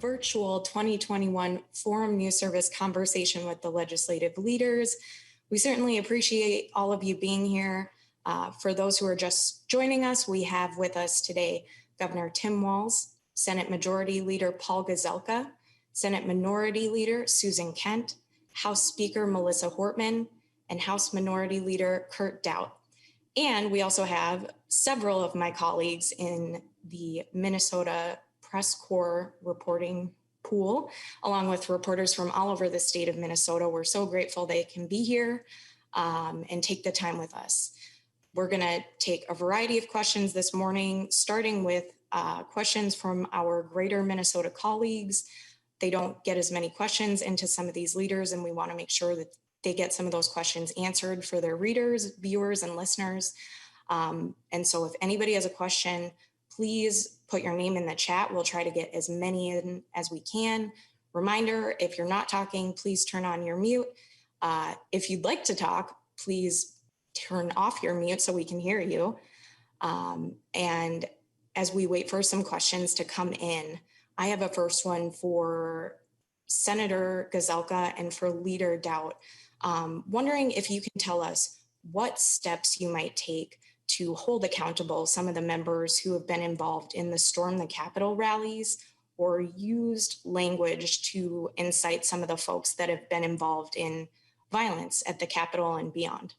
virtual 2021 Forum News Service conversation with the legislative leaders. We certainly appreciate all of you being here. For those who are just joining us, we have with us today Governor Tim Walz, Senate Majority Leader Paul Gazelka, Senate Minority Leader Susan Kent, House Speaker Melissa Hortman, and House Minority Leader Kurt Daudt. And we also have several of my colleagues in the Minnesota Press Corps reporting pool, along with reporters from all over the state of Minnesota. We're so grateful they can be here and take the time with us. We're going to take a variety of questions this morning, starting with questions from our greater Minnesota colleagues. They don't get as many questions into some of these leaders, and we want to make sure that they get some of those questions answered for their readers, viewers, and listeners. And so if anybody has a question, please put your name in the chat. We'll try to get as many in as we can. Reminder, if you're not talking, please turn on your mute. If you'd like to talk, please turn off your mute so we can hear you. And as we wait for some questions to come in, I have a first one for Senator Gazelka and for Leader Daudt. Wondering if you can tell us what steps you might take to hold accountable some of the members who have been involved in the Storm the Capitol rallies or used language to incite some of the folks that have been involved in violence at the Capitol and beyond.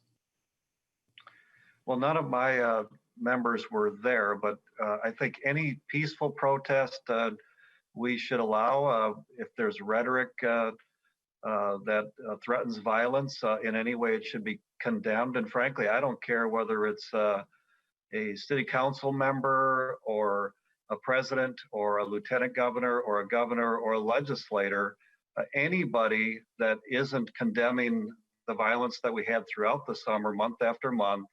Well, none of my members were there, but I think any peaceful protest we should allow. If there's rhetoric that threatens violence in any way, it should be condemned. And frankly, I don't care whether it's a city council member or a president or a lieutenant governor or a governor or a legislator, anybody that isn't condemning the violence that we had throughout the summer, month after month,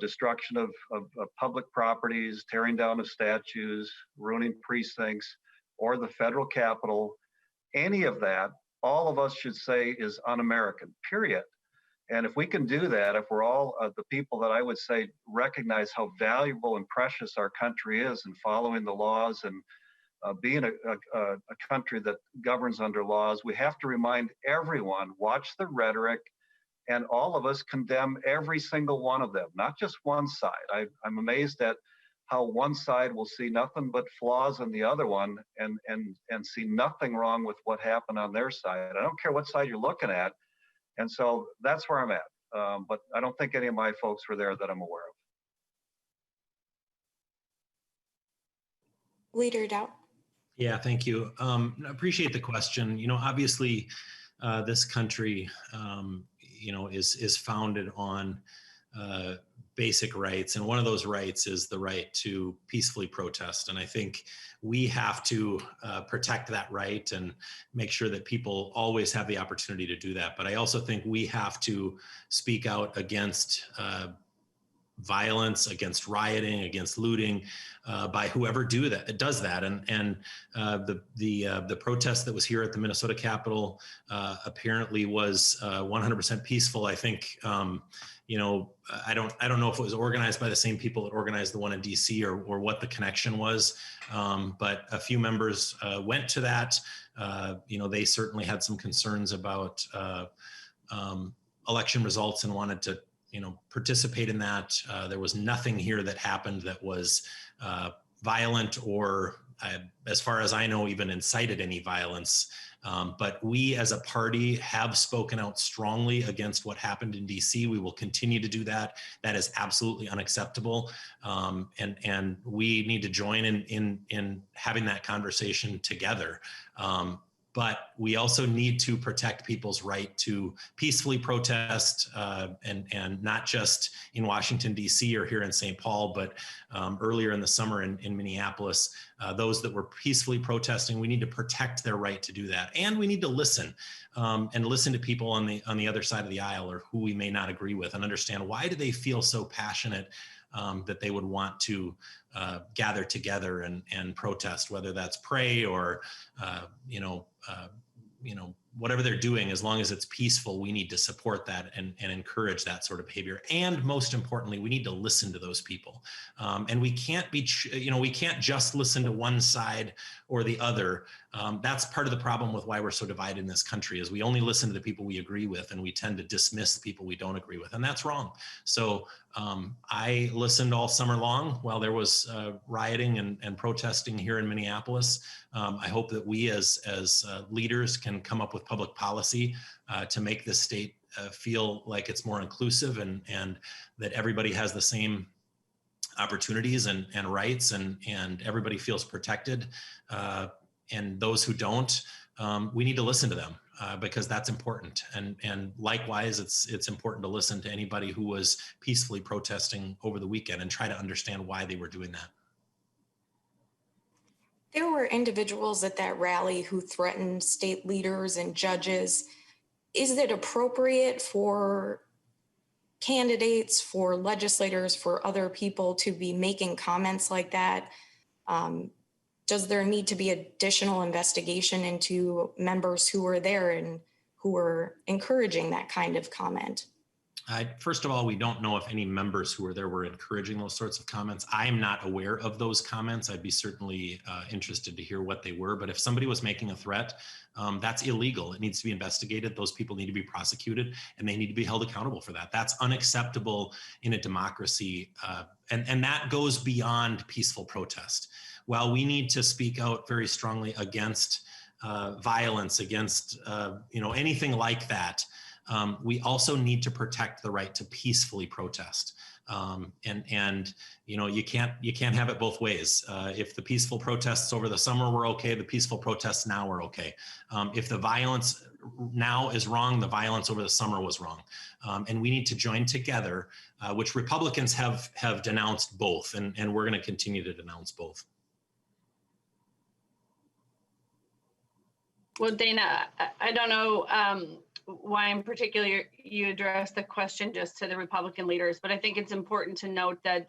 destruction of public properties, tearing down of statues, ruining precincts, or the federal Capitol, any of that, all of us should say is un-American, period. And if we can do that, if we're all the people that I would say recognize how valuable and precious our country is in following the laws and being a country that governs under laws, we have to remind everyone, watch the rhetoric, and all of us condemn every single one of them, not just one side. I'm amazed at how one side will see nothing but flaws in the other one and see nothing wrong with what happened on their side. I don't care what side you're looking at. And so that's where I'm at. But I don't think any of my folks were there that I'm aware of. Leader Daudt. Yeah, thank you. I appreciate the question. You know, obviously, this country, is founded on basic rights. And one of those rights is the right to peacefully protest. And I think we have to protect that right and make sure that people always have the opportunity to do that. But I also think we have to speak out against violence, against rioting, against looting by whoever does that. And the protest that was here at the Minnesota Capitol apparently was 100% peaceful. I think, I don't know if it was organized by the same people that organized the one in DC or what the connection was, but a few members went to that. They certainly had some concerns about election results and wanted to participate in that. There was nothing here that happened that was violent or, as far as I know, even incited any violence. But we as a party have spoken out strongly against what happened in DC. We will continue to do that. That is absolutely unacceptable. And we need to join in having that conversation together. But we also need to protect people's right to peacefully protest, and not just in Washington, D.C. or here in St. Paul, but earlier in the summer in Minneapolis, those that were peacefully protesting, we need to protect their right to do that. And we need to listen and listen to people on the other side of the aisle or who we may not agree with and understand why do they feel so passionate that they would want to gather together and protest, whether that's pray or, whatever they're doing, as long as it's peaceful, we need to support that and encourage that sort of behavior. And most importantly, we need to listen to those people. And we can't be, we can't just listen to one side or the other. That's part of the problem with why we're so divided in this country, is we only listen to the people we agree with, and we tend to dismiss the people we don't agree with. And that's wrong. So I listened all summer long while there was rioting and protesting here in Minneapolis. I hope that we as leaders can come up with public policy to make this state feel like it's more inclusive, and that everybody has the same opportunities and rights, and everybody feels protected. And those who don't, we need to listen to them because that's important. And likewise, it's important to listen to anybody who was peacefully protesting over the weekend and try to understand why they were doing that. There were individuals at that rally who threatened state leaders and judges. Is it appropriate for candidates, for legislators, for other people to be making comments like that? Does there need to be additional investigation into members who were there and who were encouraging that kind of comment? First of all, we don't know if any members who were there were encouraging those sorts of comments. I'm not aware of those comments. I'd be certainly interested to hear what they were. But if somebody was making a threat, that's illegal. It needs to be investigated. Those people need to be prosecuted, and they need to be held accountable for that. That's unacceptable in a democracy. And that goes beyond peaceful protest. While we need to speak out very strongly against violence, against anything like that, we also need to protect the right to peacefully protest. And you can't have it both ways. If the peaceful protests over the summer were okay, the peaceful protests now are okay. If the violence now is wrong, the violence over the summer was wrong. And we need to join together, which Republicans have denounced both, and we're going to continue to denounce both. Well, Dana, I don't know why in particular you addressed the question just to the Republican leaders, but I think it's important to note that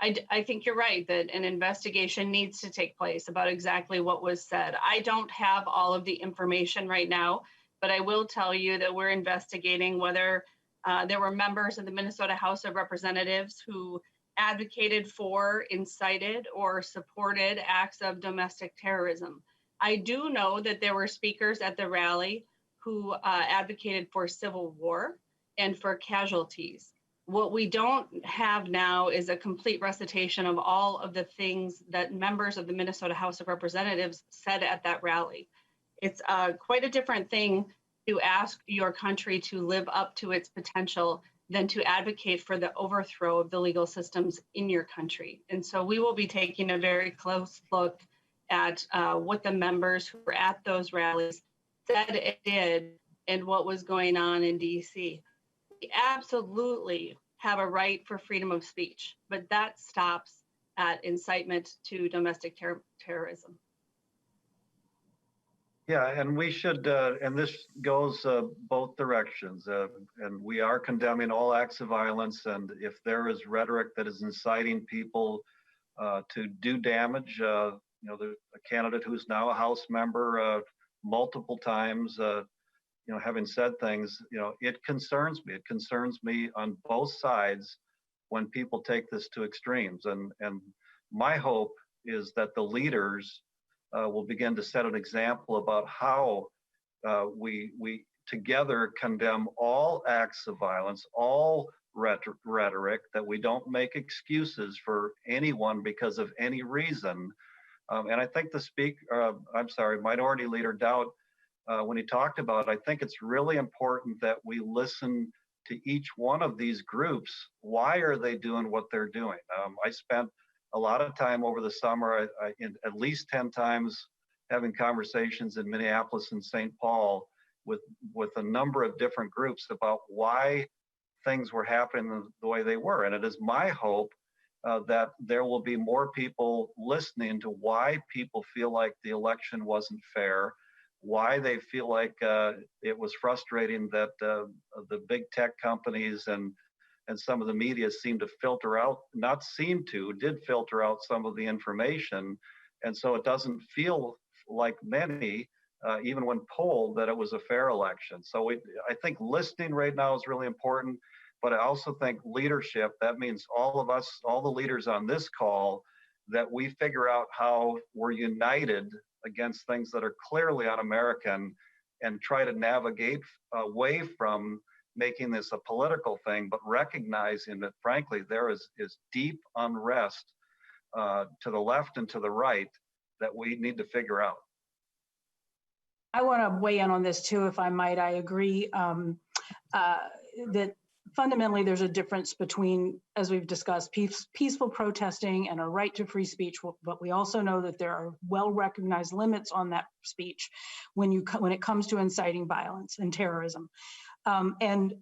I think you're right that an investigation needs to take place about exactly what was said. I don't have all of the information right now, but I will tell you that we're investigating whether there were members of the Minnesota House of Representatives who advocated for, incited, or supported acts of domestic terrorism. I do know that there were speakers at the rally who advocated for civil war and for casualties. What we don't have now is a complete recitation of all of the things that members of the Minnesota House of Representatives said at that rally. It's quite a different thing to ask your country to live up to its potential than to advocate for the overthrow of the legal systems in your country. And so we will be taking a very close look at what the members who were at those rallies said it did and what was going on in DC. We absolutely have a right for freedom of speech, but that stops at incitement to domestic terrorism. Yeah, and we should, and this goes both directions, and we are condemning all acts of violence, and if there is rhetoric that is inciting people to do damage, there's a candidate who's now a House member multiple times, having said things, it concerns me. It concerns me on both sides when people take this to extremes. And my hope is that the leaders will begin to set an example about how we together condemn all acts of violence, all rhetoric, that we don't make excuses for anyone because of any reason. And I think Minority Leader Daudt, when he talked about it, I think it's really important that we listen to each one of these groups. Why are they doing what they're doing? I spent a lot of time over the summer, at least 10 times, having conversations in Minneapolis and St. Paul with a number of different groups about why things were happening the way they were. And it is my hope that there will be more people listening to why people feel like the election wasn't fair, why they feel like it was frustrating that the big tech companies and some of the media seem to filter out, did filter out some of the information. And so it doesn't feel like many even when polled, that it was a fair election. So I think listening right now is really important, but I also think leadership, that means all of us, all the leaders on this call, that we figure out how we're united against things that are clearly un-American and try to navigate away from making this a political thing, but recognizing that, frankly, there is deep unrest to the left and to the right that we need to figure out. I want to weigh in on this too, if I might. I agree that fundamentally there's a difference between, as we've discussed, peaceful protesting and a right to free speech, but we also know that there are well-recognized limits on that speech when it comes to inciting violence and terrorism. And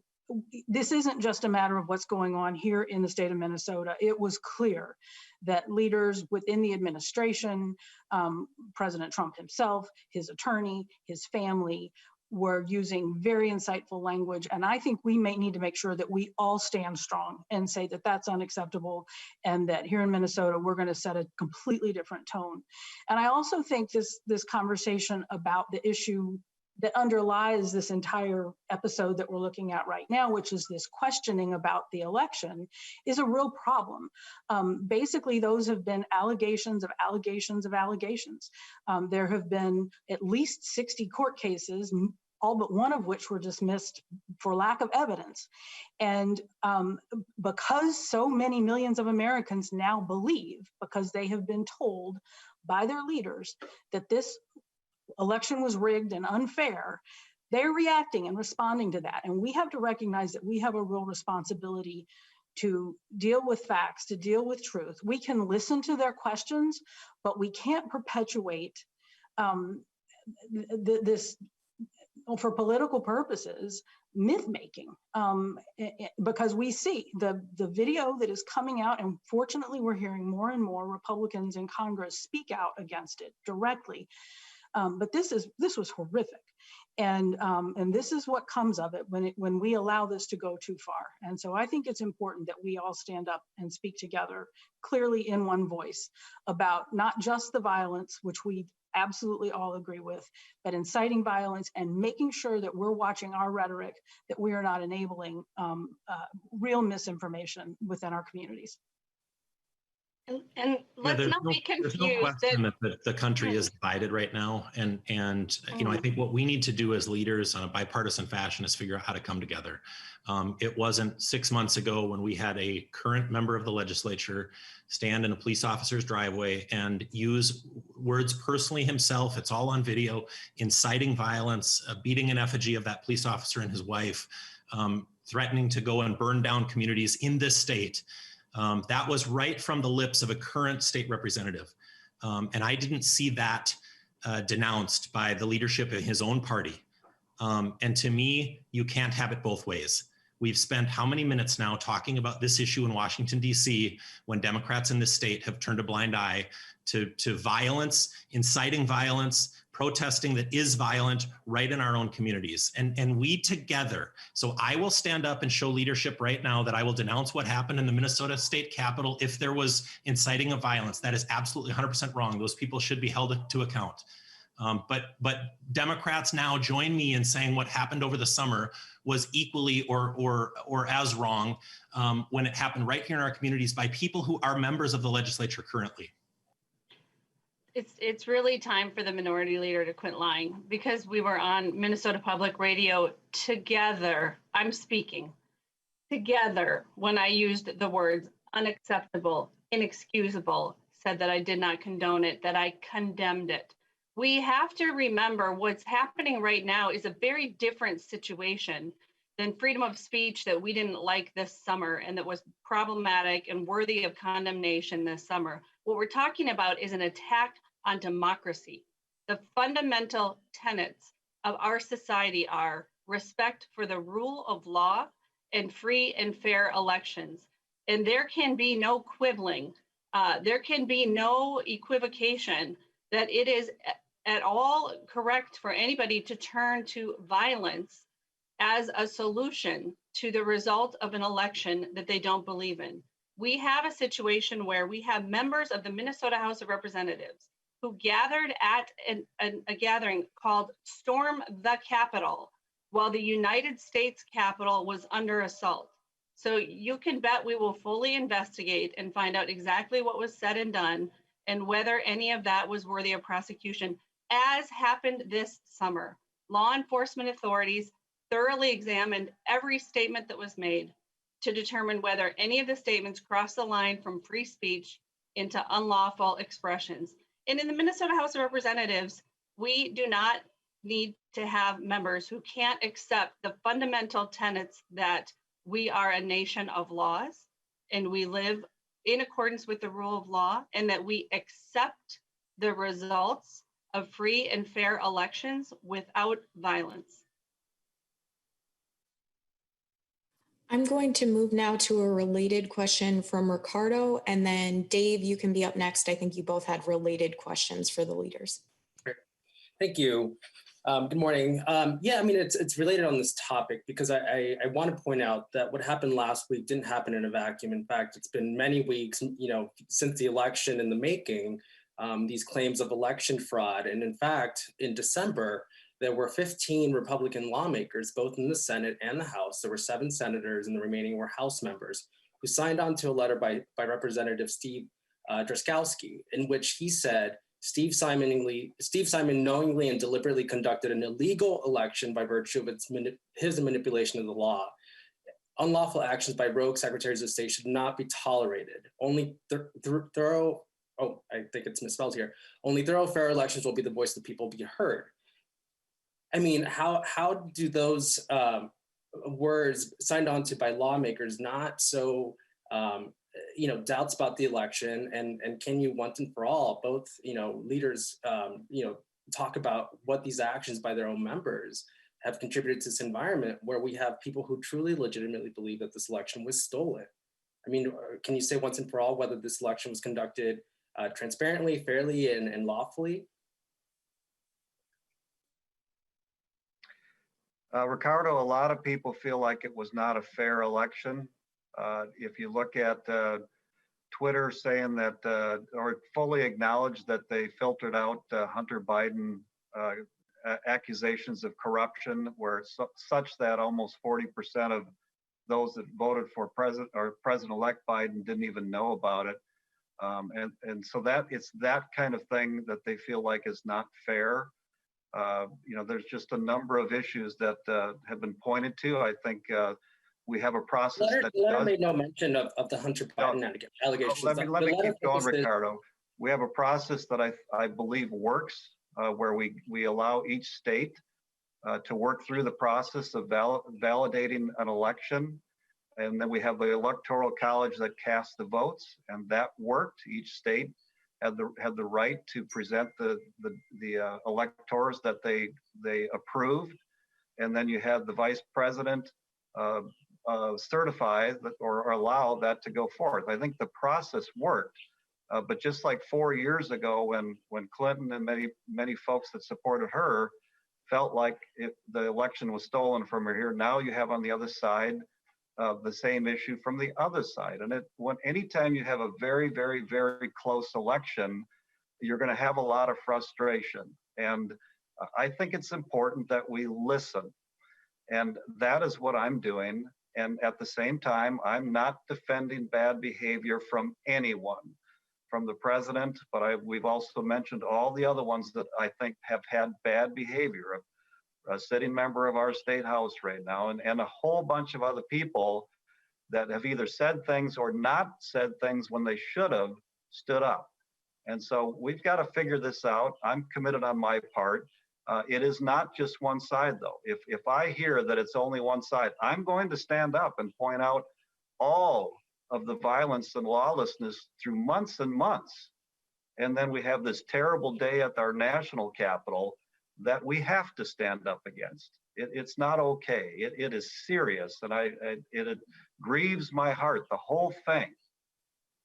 this isn't just a matter of what's going on here in the state of Minnesota. It was clear that leaders within the administration, President Trump himself, his attorney, his family, were using very insightful language. And I think we may need to make sure that we all stand strong and say that that's unacceptable, and that here in Minnesota, we're going to set a completely different tone. And I also think this conversation about the issue that underlies this entire episode that we're looking at right now, which is this questioning about the election, is a real problem. Basically, those have been allegations of allegations of allegations. There have been at least 60 court cases, all but one of which were dismissed for lack of evidence. And because so many millions of Americans now believe, because they have been told by their leaders that this election was rigged and unfair, they're reacting and responding to that. And we have to recognize that we have a real responsibility to deal with facts, to deal with truth. We can listen to their questions, but we can't perpetuate this, for political purposes, myth making, because we see the video that is coming out, and fortunately we're hearing more and more Republicans in Congress speak out against it directly. But this was horrific, and this is what comes of it when we allow this to go too far. And so I think it's important that we all stand up and speak together clearly in one voice about not just the violence, which we absolutely all agree with, but inciting violence and making sure that we're watching our rhetoric, that we are not enabling real misinformation within our communities. And let's not be confused. There's no question that the country is divided right now. And you know, I think what we need to do as leaders on a bipartisan fashion is figure out how to come together. It wasn't 6 months ago when we had a current member of the legislature stand in a police officer's driveway and use words personally himself, it's all on video, inciting violence, beating an effigy of that police officer and his wife, threatening to go and burn down communities in this state. That was right from the lips of a current state representative. And I didn't see that denounced by the leadership of his own party. And to me, you can't have it both ways. We've spent how many minutes now talking about this issue in Washington, D.C., when Democrats in this state have turned a blind eye to violence, inciting violence, protesting that is violent right in our own communities. And we together, so I will stand up and show leadership right now that I will denounce what happened in the Minnesota State Capitol if there was inciting of violence. That is absolutely 100% wrong. Those people should be held to account. But Democrats now join me in saying what happened over the summer was equally or as wrong when it happened right here in our communities by people who are members of the legislature currently. It's really time for the minority leader to quit lying, because we were on Minnesota Public Radio together. I'm speaking together when I used the words unacceptable, inexcusable, said that I did not condone it, that I condemned it. We have to remember what's happening right now is a very different situation than freedom of speech that we didn't like this summer and that was problematic and worthy of condemnation this summer. What we're talking about is an attack on democracy. The fundamental tenets of our society are respect for the rule of law and free and fair elections. And there can be no quibbling. There can be no equivocation that it is at all correct for anybody to turn to violence as a solution to the result of an election that they don't believe in. We have a situation where we have members of the Minnesota House of Representatives who gathered at a gathering called Storm the Capitol while the United States Capitol was under assault. So you can bet we will fully investigate and find out exactly what was said and done and whether any of that was worthy of prosecution, as happened this summer. Law enforcement authorities thoroughly examined every statement that was made to determine whether any of the statements crossed the line from free speech into unlawful expressions. And in the Minnesota House of Representatives, we do not need to have members who can't accept the fundamental tenets that we are a nation of laws and we live in accordance with the rule of law, and that we accept the results of free and fair elections without violence. I'm going to move now to a related question from Ricardo, and then Dave, you can be up next. I think you both had related questions for the leaders. Thank you. Good morning. Yeah, I mean, it's related on this topic because I want to point out that what happened last week didn't happen in a vacuum. In fact, it's been many weeks, since the election in the making, these claims of election fraud. And in fact, in December, there were 15 Republican lawmakers, both in the Senate and the House. There were 7 senators and the remaining were House members who signed on to a letter by Representative Steve Drazkowski, in which he said, Steve Simon knowingly and deliberately conducted an illegal election by virtue of his manipulation of the law. Unlawful actions by rogue secretaries of state should not be tolerated. Only thorough, I think it's misspelled here. Only thorough, fair elections will be the voice of the people be heard. I mean, how do those words signed on to by lawmakers not so doubts about the election, and can you once and for all both leaders talk about what these actions by their own members have contributed to this environment where we have people who truly legitimately believe that this election was stolen? I mean, can you say once and for all whether this election was conducted transparently, fairly, and lawfully? Ricardo, a lot of people feel like it was not a fair election. If you look at Twitter saying that, or fully acknowledge that they filtered out Hunter Biden accusations of corruption, where such that almost 40% of those that voted for President-elect Biden didn't even know about it. And so that it's that kind of thing that they feel like is not fair. There's just a number of issues that have been pointed to. I think we have a process the letter made no mention of the Hunter Biden allegations. Let me keep going, Ricardo. We have a process that I believe works, where we allow each state to work through the process of validating an election. And then we have the Electoral College that casts the votes, and that worked. Each state had the right to present the electors that they approved, and then you had the vice president certify that or allow that to go forth. I think the process worked, but just like 4 years ago when Clinton and many folks that supported her felt like the election was stolen from her here, now you have on the other side the same issue from the other side. And anytime you have a very, very, very close election, you're going to have a lot of frustration. And I think it's important that we listen. And that is what I'm doing. And at the same time, I'm not defending bad behavior from anyone, from the president, but we've also mentioned all the other ones that I think have had bad behavior. A sitting member of our state house right now, and a whole bunch of other people that have either said things or not said things when they should have stood up. And so we've got to figure this out. I'm committed on my part. It is not just one side, though. If I hear that it's only one side, I'm going to stand up and point out all of the violence and lawlessness through months and months. And then we have this terrible day at our national capital that we have to stand up against. It's not okay. It is serious, and it grieves my heart, the whole thing.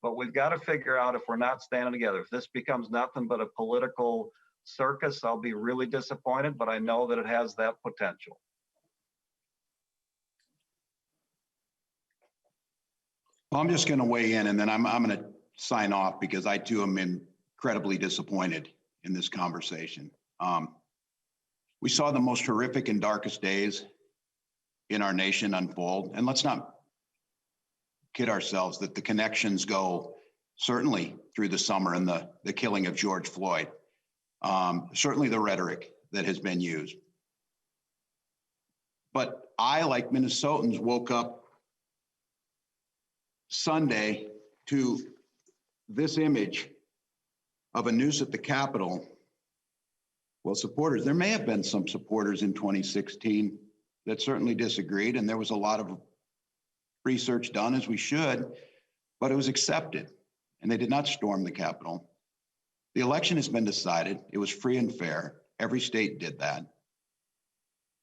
But we've got to figure out if we're not standing together. If this becomes nothing but a political circus, I'll be really disappointed, but I know that it has that potential. Well, I'm just going to weigh in, and then I'm going to sign off because I too am incredibly disappointed in this conversation. We saw the most horrific and darkest days in our nation unfold. And let's not kid ourselves that the connections go certainly through the summer and the killing of George Floyd, certainly the rhetoric that has been used. But I, like Minnesotans, woke up Sunday to this image of a noose at the Capitol. Well, supporters, there may have been some supporters in 2016 that certainly disagreed, and there was a lot of research done, as we should, but it was accepted, and they did not storm the Capitol. The election has been decided. It was free and fair. Every state did that.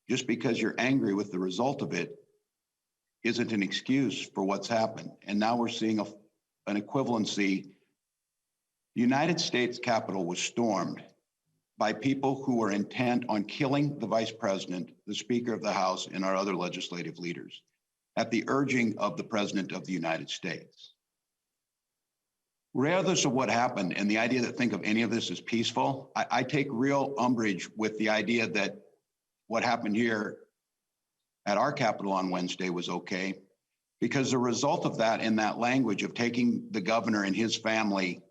Just because you're angry with the result of it isn't an excuse for what's happened. And now we're seeing an equivalency. The United States Capitol was stormed by people who were intent on killing the vice president, the Speaker of the House, and our other legislative leaders at the urging of the President of the United States. Regardless of what happened and the idea that think of any of this as peaceful, I take real umbrage with the idea that what happened here at our Capitol on Wednesday was okay, because the result of that in that language of taking the governor and his family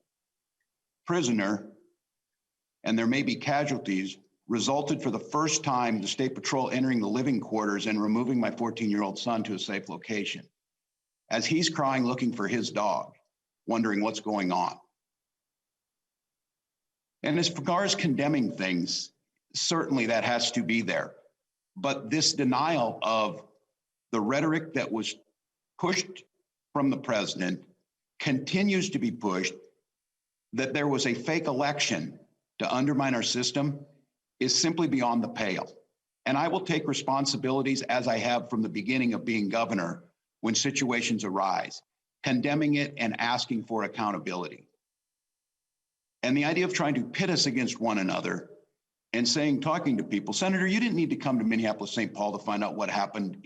prisoner, and there may be casualties, resulted for the first time the State Patrol entering the living quarters and removing my 14-year-old son to a safe location as he's crying, looking for his dog, wondering what's going on. And as far as condemning things, certainly that has to be there. But this denial of the rhetoric that was pushed from the president continues to be pushed, that there was a fake election to undermine our system, is simply beyond the pale. And I will take responsibilities, as I have from the beginning of being governor, when situations arise, condemning it and asking for accountability. And the idea of trying to pit us against one another and saying, talking to people, Senator, you didn't need to come to Minneapolis, St. Paul to find out what happened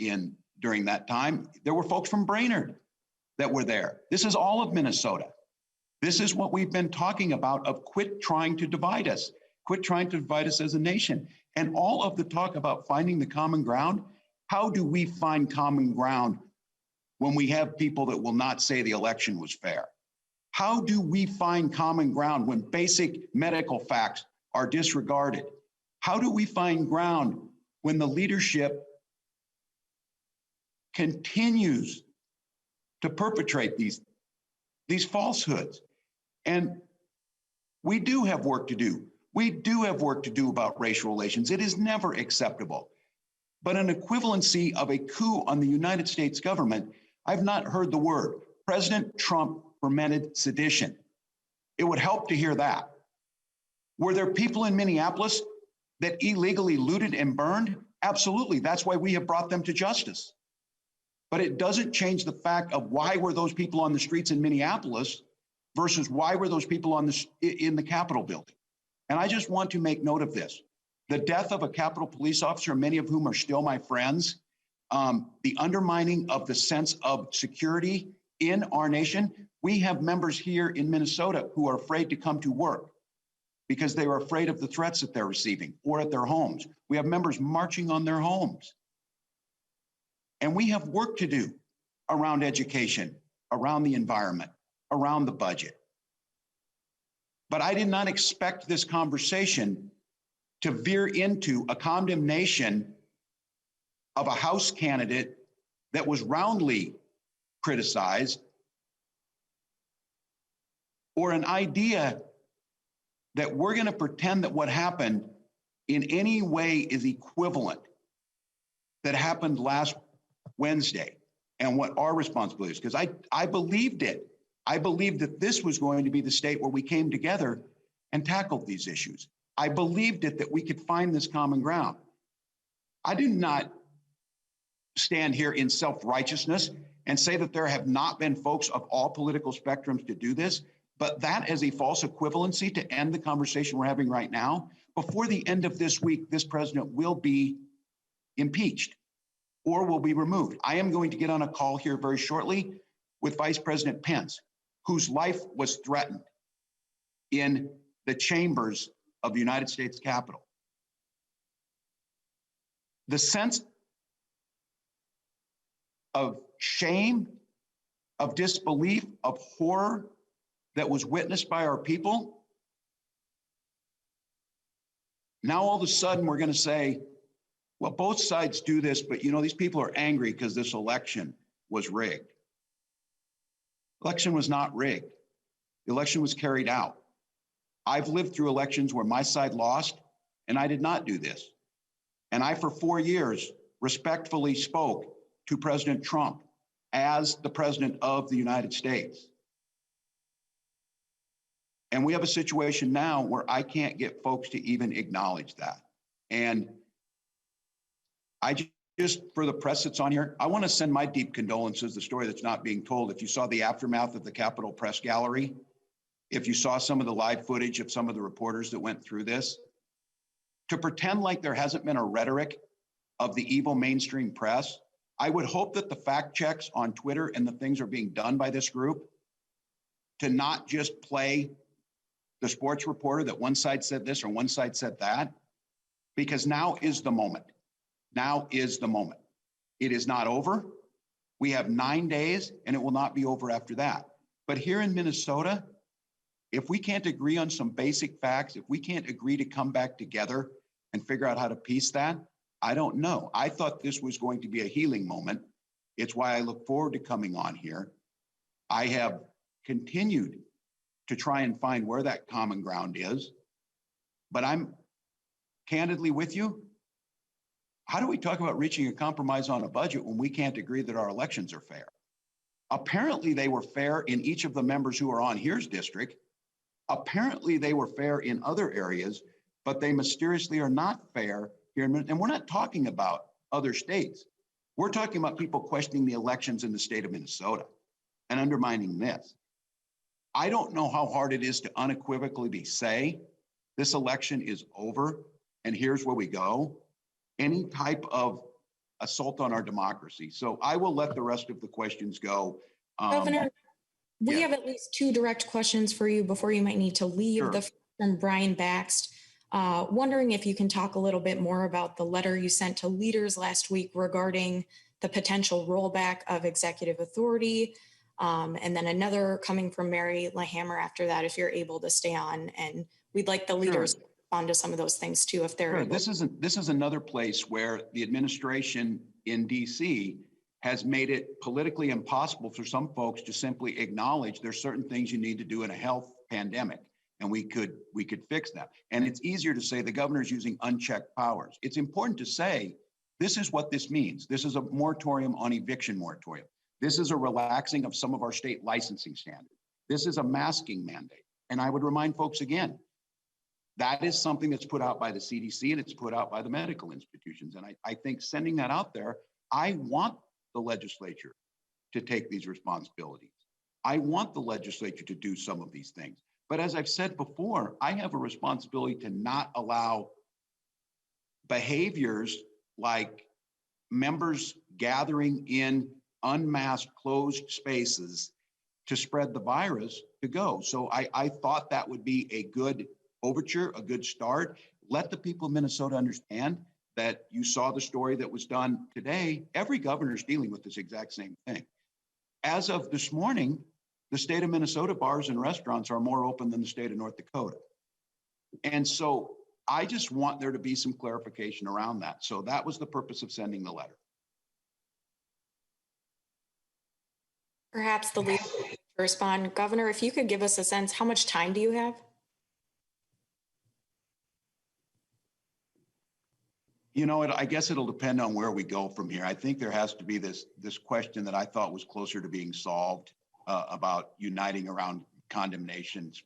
during that time. There were folks from Brainerd that were there. This is all of Minnesota. This is what we've been talking about, of quit trying to divide us. Quit trying to divide us as a nation. And all of the talk about finding the common ground, how do we find common ground when we have people that will not say the election was fair? How do we find common ground when basic medical facts are disregarded? How do we find ground when the leadership continues to perpetrate these falsehoods? And we do have work to do. We do have work to do about racial relations. It is never acceptable. But an equivalency of a coup on the United States government, I've not heard the word. President Trump fomented sedition. It would help to hear that. Were there people in Minneapolis that illegally looted and burned? Absolutely. That's why we have brought them to justice. But it doesn't change the fact of why were those people on the streets in Minneapolis versus why were those people in the Capitol building. And I just want to make note of this. The death of a Capitol police officer, many of whom are still my friends, the undermining of the sense of security in our nation. We have members here in Minnesota who are afraid to come to work because they are afraid of the threats that they're receiving or at their homes. We have members marching on their homes. And we have work to do around education, around the environment, around the budget. But I did not expect this conversation to veer into a condemnation of a House candidate that was roundly criticized, or an idea that we're going to pretend that what happened in any way is equivalent that happened last Wednesday and what our responsibility is. Because I believed it. I believed that this was going to be the state where we came together and tackled these issues. I believed it, that we could find this common ground. I do not stand here in self-righteousness and say that there have not been folks of all political spectrums to do this, but that is a false equivalency to end the conversation we're having right now. Before the end of this week, this president will be impeached or will be removed. I am going to get on a call here very shortly with Vice President Pence, whose life was threatened in the chambers of the United States Capitol. The sense of shame, of disbelief, of horror that was witnessed by our people. Now all of a sudden we're going to say, well, both sides do this, but you know, these people are angry because this election was rigged. Election was not rigged. The election was carried out. I've lived through elections where my side lost, and I did not do this. And I, for 4 years, respectfully spoke to President Trump as the president of the United States. And we have a situation now where I can't get folks to even acknowledge that. And I just, for the press that's on here, I want to send my deep condolences, the story that's not being told. If you saw the aftermath of the Capitol Press Gallery, if you saw some of the live footage of some of the reporters that went through this, to pretend like there hasn't been a rhetoric of the evil mainstream press, I would hope that the fact checks on Twitter and the things are being done by this group to not just play the sports reporter that one side said this or one side said that, because now is the moment. Now is the moment. It is not over. We have 9 days and it will not be over after that. But here in Minnesota, if we can't agree on some basic facts, if we can't agree to come back together and figure out how to piece that, I don't know. I thought this was going to be a healing moment. It's why I look forward to coming on here. I have continued to try and find where that common ground is, but I'm candidly with you. How do we talk about reaching a compromise on a budget when we can't agree that our elections are fair? Apparently they were fair in each of the members who are on here's district. Apparently they were fair in other areas, but they mysteriously are not fair here. And we're not talking about other states. We're talking about people questioning the elections in the state of Minnesota and undermining this. I don't know how hard it is to unequivocally say this election is over and here's where we go. Any type of assault on our democracy. So I will let the rest of the questions go. Governor, we yeah. have at least 2 direct questions for you before you might need to leave. Sure. The first from Brian Baxt, wondering if you can talk a little bit more about the letter you sent to leaders last week regarding the potential rollback of executive authority. And then another coming from Mary LaHammer after that, if you're able to stay on. And we'd like the leaders to respond to some of those things too, if they're able. This is another place where the administration in DC has made it politically impossible for some folks to simply acknowledge there's certain things you need to do in a health pandemic. And we could fix that. And it's easier to say the governor's using unchecked powers. It's important to say, this is what this means. This is a moratorium on eviction moratorium. This is a relaxing of some of our state licensing standards. This is a masking mandate. And I would remind folks again, that is something that's put out by the CDC and it's put out by the medical institutions. And I think sending that out there, I want the legislature to take these responsibilities. I want the legislature to do some of these things. But as I've said before, I have a responsibility to not allow behaviors like members gathering in unmasked closed spaces to spread the virus to go. So I thought that would be a good overture, a good start. Let the people of Minnesota understand that you saw the story that was done today. Every governor is dealing with this exact same thing. As of this morning, the state of Minnesota bars and restaurants are more open than the state of North Dakota. And so I just want there to be some clarification around that. So that was the purpose of sending the letter. Perhaps the leader to respond. Governor, if you could give us a sense, how much time do you have? You know, I guess it'll depend on where we go from here. I think there has to be this question that I thought was closer to being solved about uniting around condemnations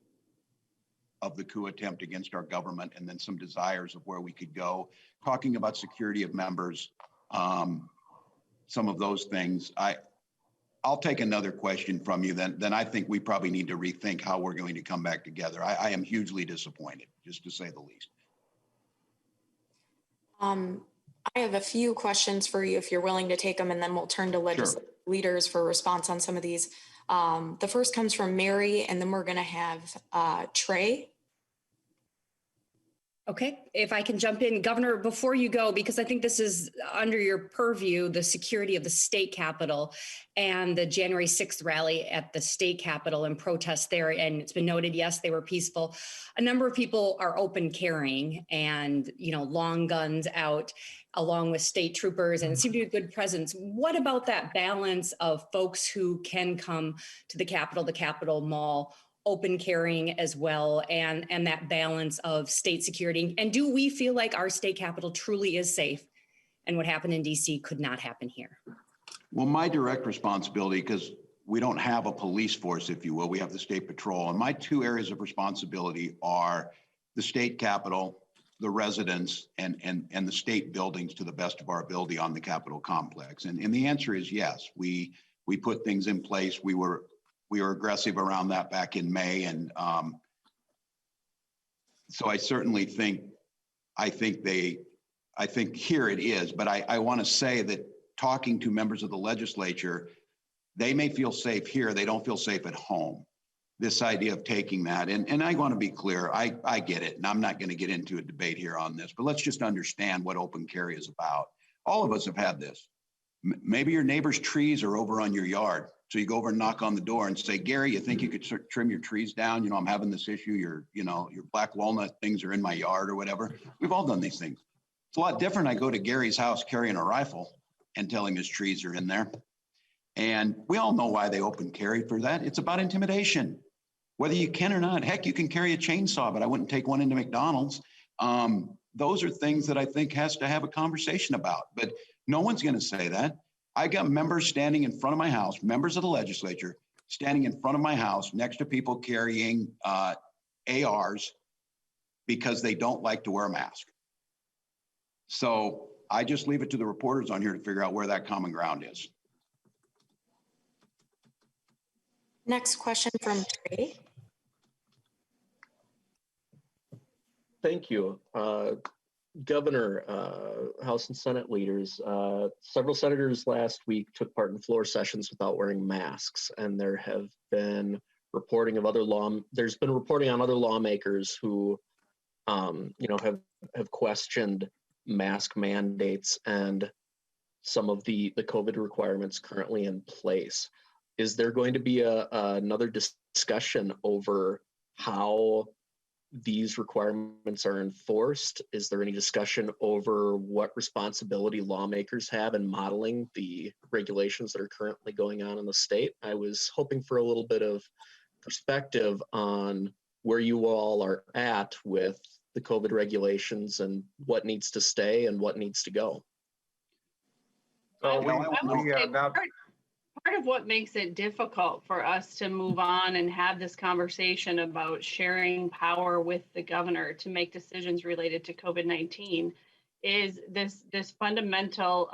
of the coup attempt against our government, and then some desires of where we could go, talking about security of members, some of those things. I'll take another question from you, then I think we probably need to rethink how we're going to come back together. I am hugely disappointed, just to say the least. I have a few questions for you if you're willing to take them, and then we'll turn to legislative leaders for a response on some of these. The first comes from Mary, and then we're going to have Trey. Okay, if I can jump in, Governor, before you go, because I think this is under your purview, the security of the state capitol and the January 6th rally at the state capitol and protests there. And it's been noted, yes, they were peaceful. A number of people are open carrying and, long guns out along with state troopers, and it seemed to be a good presence. What about that balance of folks who can come to the Capitol Mall, open carrying as well, and that balance of state security? And do we feel like our state capitol truly is safe and what happened in DC could not happen here? Well, my direct responsibility, because we don't have a police force, if you will, we have the state patrol. And my two areas of responsibility are the state capitol, the residents, and the state buildings to the best of our ability on the Capitol complex. And the answer is yes, we put things in place. We were aggressive around that back in May. And so I certainly think here it is, but I want to say that talking to members of the legislature, they may feel safe here. They don't feel safe at home. This idea of taking that, and I want to be clear, I get it, and I'm not going to get into a debate here on this, but let's just understand what open carry is about. All of us have had this. Maybe your neighbor's trees are over on your yard. So you go over and knock on the door and say, Gary, you think you could trim your trees down? I'm having this issue. Your black walnut things are in my yard or whatever. We've all done these things. It's a lot different. I go to Gary's house carrying a rifle and tell him his trees are in there. And we all know why they open carry for that. It's about intimidation, whether you can or not. Heck, you can carry a chainsaw, but I wouldn't take one into McDonald's. Those are things that I think has to have a conversation about, but no one's going to say that. I got members standing in front of my house, members of the legislature, standing in front of my house next to people carrying ARs because they don't like to wear a mask. So I just leave it to the reporters on here to figure out where that common ground is. Next question from Trey. Thank you. Governor, House and Senate leaders, several senators last week took part in floor sessions without wearing masks, and there have been reporting of there's been reporting on other lawmakers who, have questioned mask mandates and some of the COVID requirements currently in place. Is there going to be another discussion over how these requirements are enforced? Is there any discussion over what responsibility lawmakers have in modeling the regulations that are currently going on in the state? I was hoping for a little bit of perspective on where you all are at with the COVID regulations and what needs to stay and what needs to go. So part of what makes it difficult for us to move on and have this conversation about sharing power with the governor to make decisions related to COVID-19 is this fundamental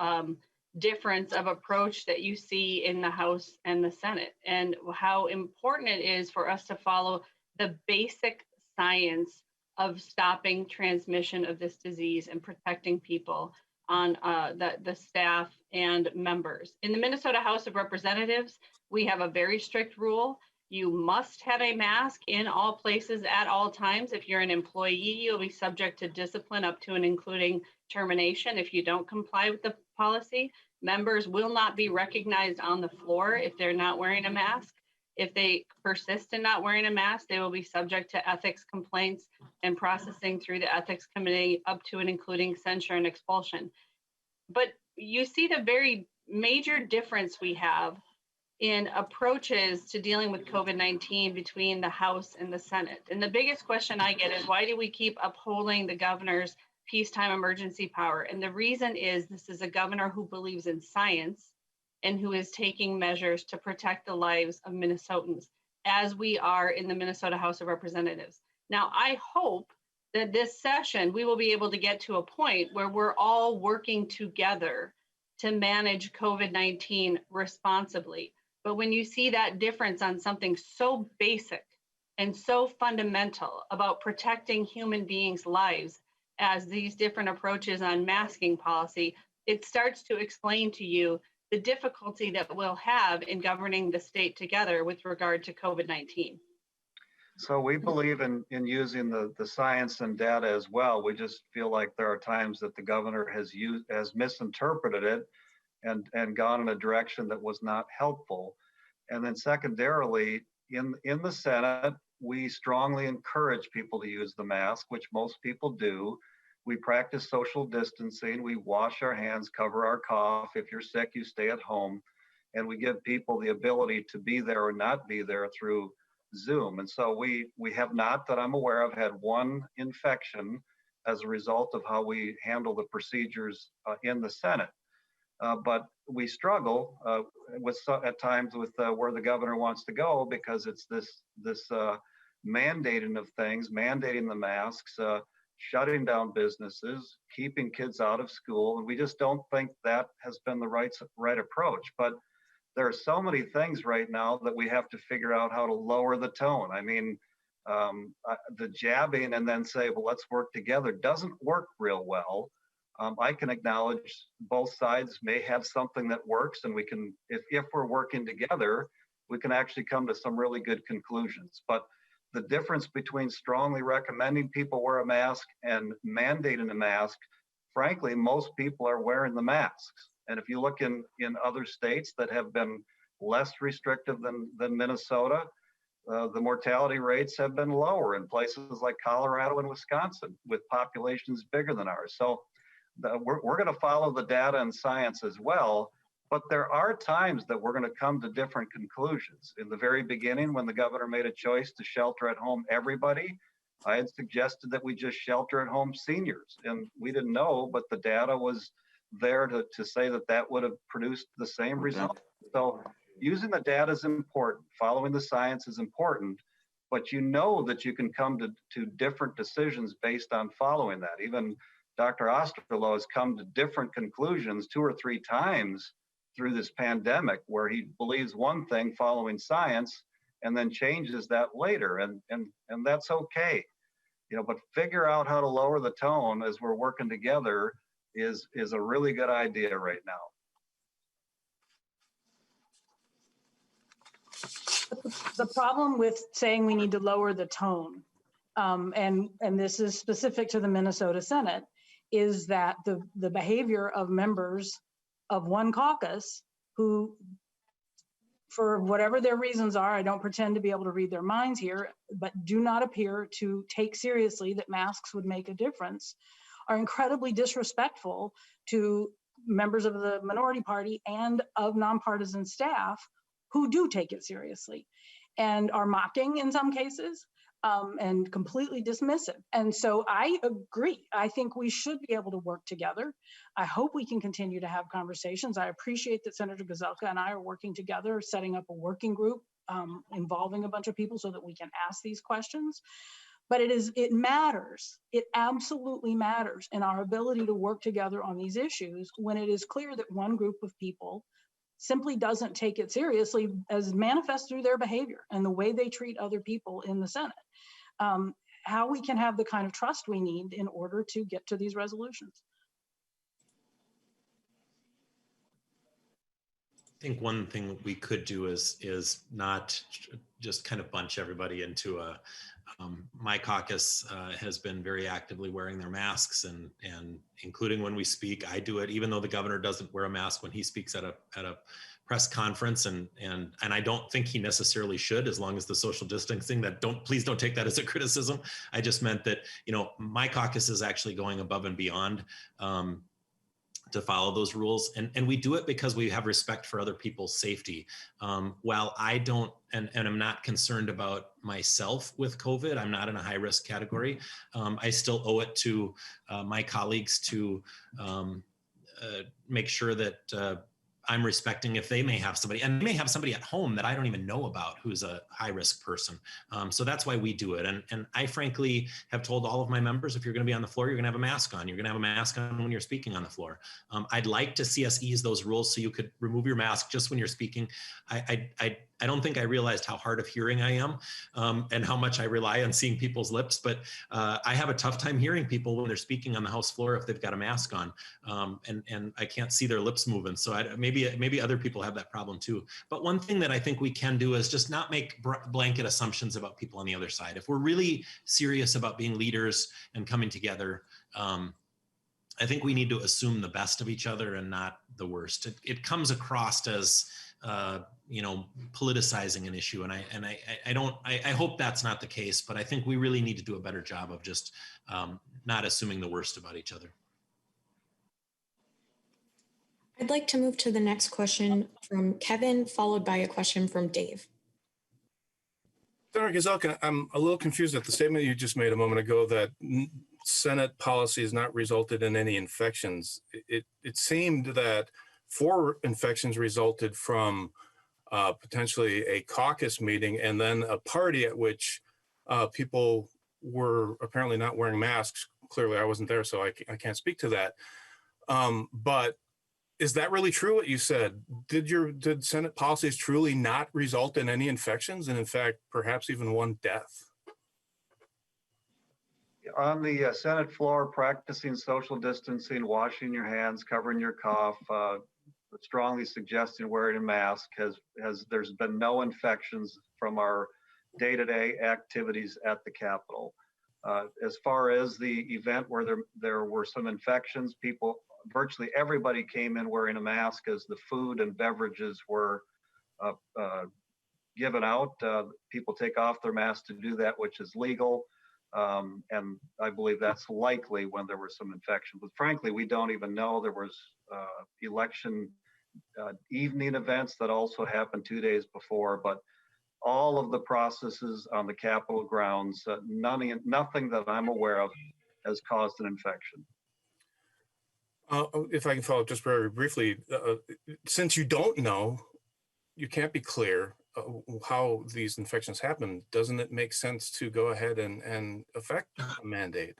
difference of approach that you see in the House and the Senate, and how important it is for us to follow the basic science of stopping transmission of this disease and protecting people on the staff and members. In the Minnesota House of Representatives, we have a very strict rule. You must have a mask in all places at all times. If you're an employee, you'll be subject to discipline up to and including termination if you don't comply with the policy. Members will not be recognized on the floor if they're not wearing a mask. If they persist in not wearing a mask, they will be subject to ethics complaints and processing through the ethics committee up to and including censure and expulsion. But you see the very major difference we have in approaches to dealing with COVID-19 between the House and the Senate. And the biggest question I get is, why do we keep upholding the governor's peacetime emergency power? And the reason is, this is a governor who believes in science and who is taking measures to protect the lives of Minnesotans, as we are in the Minnesota House of Representatives. Now, I hope that this session, we will be able to get to a point where we're all working together to manage COVID-19 responsibly. But when you see that difference on something so basic and so fundamental about protecting human beings' lives as these different approaches on masking policy, it starts to explain to you the difficulty that we'll have in governing the state together with regard to COVID-19. So we believe in using the science and data as well. We just feel like there are times that the governor has misinterpreted it and gone in a direction that was not helpful. And then secondarily, in the Senate, we strongly encourage people to use the mask, which most people do. We practice social distancing. We wash our hands, cover our cough. If you're sick, you stay at home. And we give people the ability to be there or not be there through Zoom. And so we have not, that I'm aware of, had one infection as a result of how we handle the procedures in the Senate. But we struggle at times with where the governor wants to go, because it's this mandating of things, mandating the masks, shutting down businesses, keeping kids out of school. And we just don't think that has been the right approach. But there are so many things right now that we have to figure out how to lower the tone. I mean, the jabbing and then say, well, let's work together doesn't work real well. I can acknowledge both sides may have something that works, and we can, if we're working together, we can actually come to some really good conclusions. But the difference between strongly recommending people wear a mask and mandating a mask, frankly, most people are wearing the masks. And if you look in other states that have been less restrictive than Minnesota, the mortality rates have been lower in places like Colorado and Wisconsin with populations bigger than ours. So we're going to follow the data and science as well, but there are times that we're going to come to different conclusions. In the very beginning, when the governor made a choice to shelter at home everybody, I had suggested that we just shelter at home seniors, and we didn't know, but the data was there to say that would have produced the same result. So using the data is important, following the science is important, but you know that you can come to different decisions based on following that. Even Dr. Osterloh has come to different conclusions 2 or 3 times through this pandemic, where he believes one thing following science and then changes that later, and that's okay. But figure out how to lower the tone as we're working together is a really good idea right now. The problem with saying we need to lower the tone, and this is specific to the Minnesota Senate, is that the behavior of members of one caucus who, for whatever their reasons are, I don't pretend to be able to read their minds here, but do not appear to take seriously that masks would make a difference, are incredibly disrespectful to members of the minority party and of nonpartisan staff who do take it seriously and are mocking in some cases, and completely dismissive. And so I agree. I think we should be able to work together. I hope we can continue to have conversations. I appreciate that Senator Gazelka and I are working together, setting up a working group involving a bunch of people so that we can ask these questions. But it matters. It absolutely matters in our ability to work together on these issues when it is clear that one group of people simply doesn't take it seriously, as manifest through their behavior and the way they treat other people in the Senate. How we can have the kind of trust we need in order to get to these resolutions. I think one thing we could do is not just kind of bunch everybody into a, my caucus has been very actively wearing their masks, and including when we speak. I do it, even though the governor doesn't wear a mask when he speaks at a press conference, and I don't think he necessarily should, as long as the social distancing. Please don't take that as a criticism. I just meant that, my caucus is actually going above and beyond to follow those rules. And we do it because we have respect for other people's safety. While I don't, and I'm not concerned about myself with COVID, I'm not in a high risk category. I still owe it to my colleagues to make sure that I'm respecting if they may have somebody, and they may have somebody at home that I don't even know about who's a high risk person. So that's why we do it. And I frankly have told all of my members, if you're going to be on the floor, you're going to have a mask on. You're going to have a mask on when you're speaking on the floor. I'd like to see us ease those rules so you could remove your mask just when you're speaking. I don't think I realized how hard of hearing I am and how much I rely on seeing people's lips, but I have a tough time hearing people when they're speaking on the House floor if they've got a mask on, and I can't see their lips moving. So maybe other people have that problem too. But one thing that I think we can do is just not make blanket assumptions about people on the other side. If we're really serious about being leaders and coming together, I think we need to assume the best of each other and not the worst. It comes across as politicizing an issue, and I hope that's not the case. But I think we really need to do a better job of just not assuming the worst about each other. I'd like to move to the next question from Kevin, followed by a question from Dave. Senator Gazelka, I'm a little confused at the statement you just made a moment ago that Senate policy has not resulted in any infections. It seemed that 4 infections resulted from potentially a caucus meeting and then a party at which people were apparently not wearing masks. Clearly, I wasn't there, so I can't speak to that. But is that really true what you said? Did Senate policies truly not result in any infections, and in fact, perhaps even one death? On the Senate floor, practicing social distancing, washing your hands, covering your cough, strongly suggesting wearing a mask, there's been no infections from our day-to-day activities at the Capitol. As far as the event where there were some infections, virtually everybody came in wearing a mask as the food and beverages were given out. People take off their masks to do that, which is legal. And I believe that's likely when there was some infection. But frankly, we don't even know. There was election evening events that also happened 2 days before. But all of the processes on the Capitol grounds, nothing that I'm aware of has caused an infection. If I can follow up just very briefly, since you don't know, you can't be clear how these infections happen. Doesn't it make sense to go ahead and affect a mandate?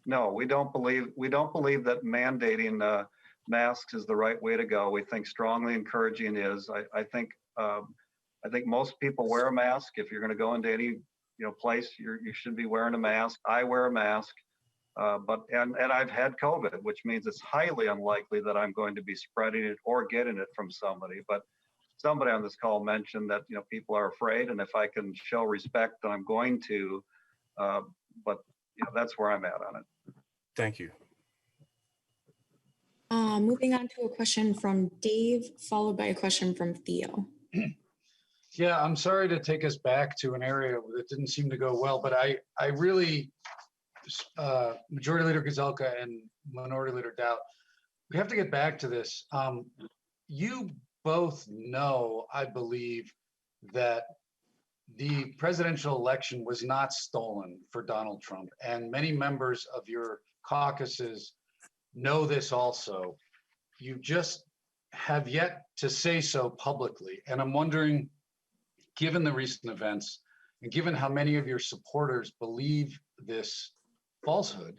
No, we don't believe that mandating masks is the right way to go. We think strongly encouraging is. I think most people wear a mask. If you're going to go into any place, you should be wearing a mask. I wear a mask. But I've had COVID, which means it's highly unlikely that I'm going to be spreading it or getting it from somebody. But somebody on this call mentioned that people are afraid, and if I can show respect, then I'm going to. But that's where I'm at on it. Thank you. Moving on to a question from Dave, followed by a question from Theo. Yeah, I'm sorry to take us back to an area that didn't seem to go well, but I really. Majority Leader Gazelka and Minority Leader Daudt, we have to get back to this. You both know, I believe, that the presidential election was not stolen for Donald Trump, and many members of your caucuses know this also. You just have yet to say so publicly, and I'm wondering, given the recent events, and given how many of your supporters believe this falsehood,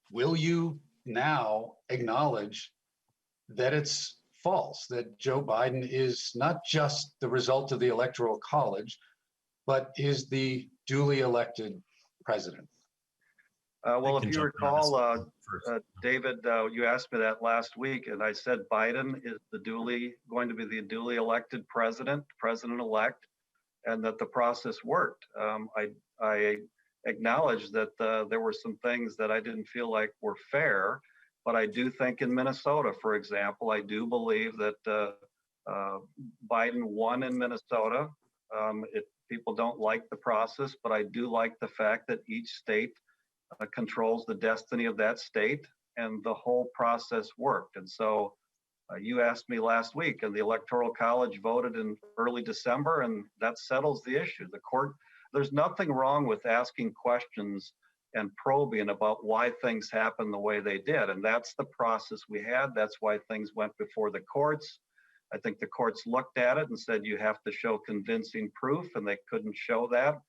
will you now acknowledge that it's false, that Joe Biden is not just the result of the Electoral College, but is the duly elected president? Well, if you recall, David, you asked me that last week, and I said Biden is going to be the duly elected president-elect, and that the process worked. I acknowledge that there were some things that I didn't feel like were fair, but I do think in Minnesota, for example, I do believe that Biden won in Minnesota. People don't like the process, but I do like the fact that each state controls the destiny of that state, and the whole process worked. And so you asked me last week, and the Electoral College voted in early December, and that settles the issue. The court. There's nothing wrong with asking questions and probing about why things happened the way they did. And that's the process we had. That's why things went before the courts. I think the courts looked at it and said, you have to show convincing proof, and they couldn't show that.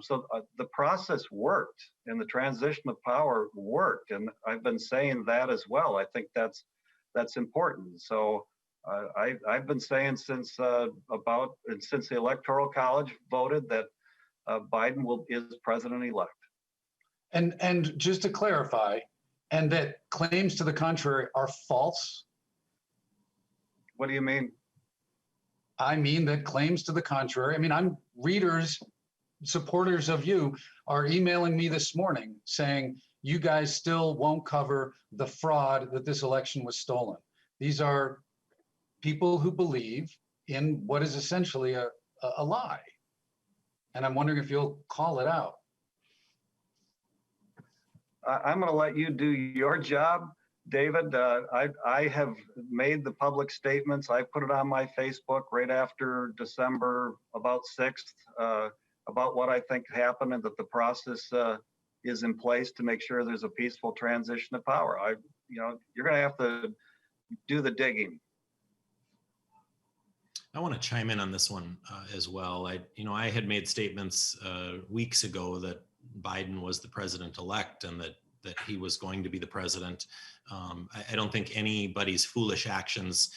So the process worked, and the transition of power worked. And I've been saying that as well. I think that's important. So I've been saying since the Electoral College voted that Biden is president-elect. And just to clarify, and that claims to the contrary are false. What do you mean? I mean that claims to the contrary. I mean, readers, supporters of you are emailing me this morning saying you guys still won't cover the fraud that this election was stolen. These are people who believe in what is essentially a lie. And I'm wondering if you'll call it out. I'm going to let you do your job, David. I have made the public statements. I put it on my Facebook right after December about 6th about what I think happened and that the process is in place to make sure there's a peaceful transition of power. You're going to have to do the digging. I want to chime in on this one as well. I had made statements weeks ago that Biden was the president-elect and that he was going to be the president. I don't think anybody's foolish actions,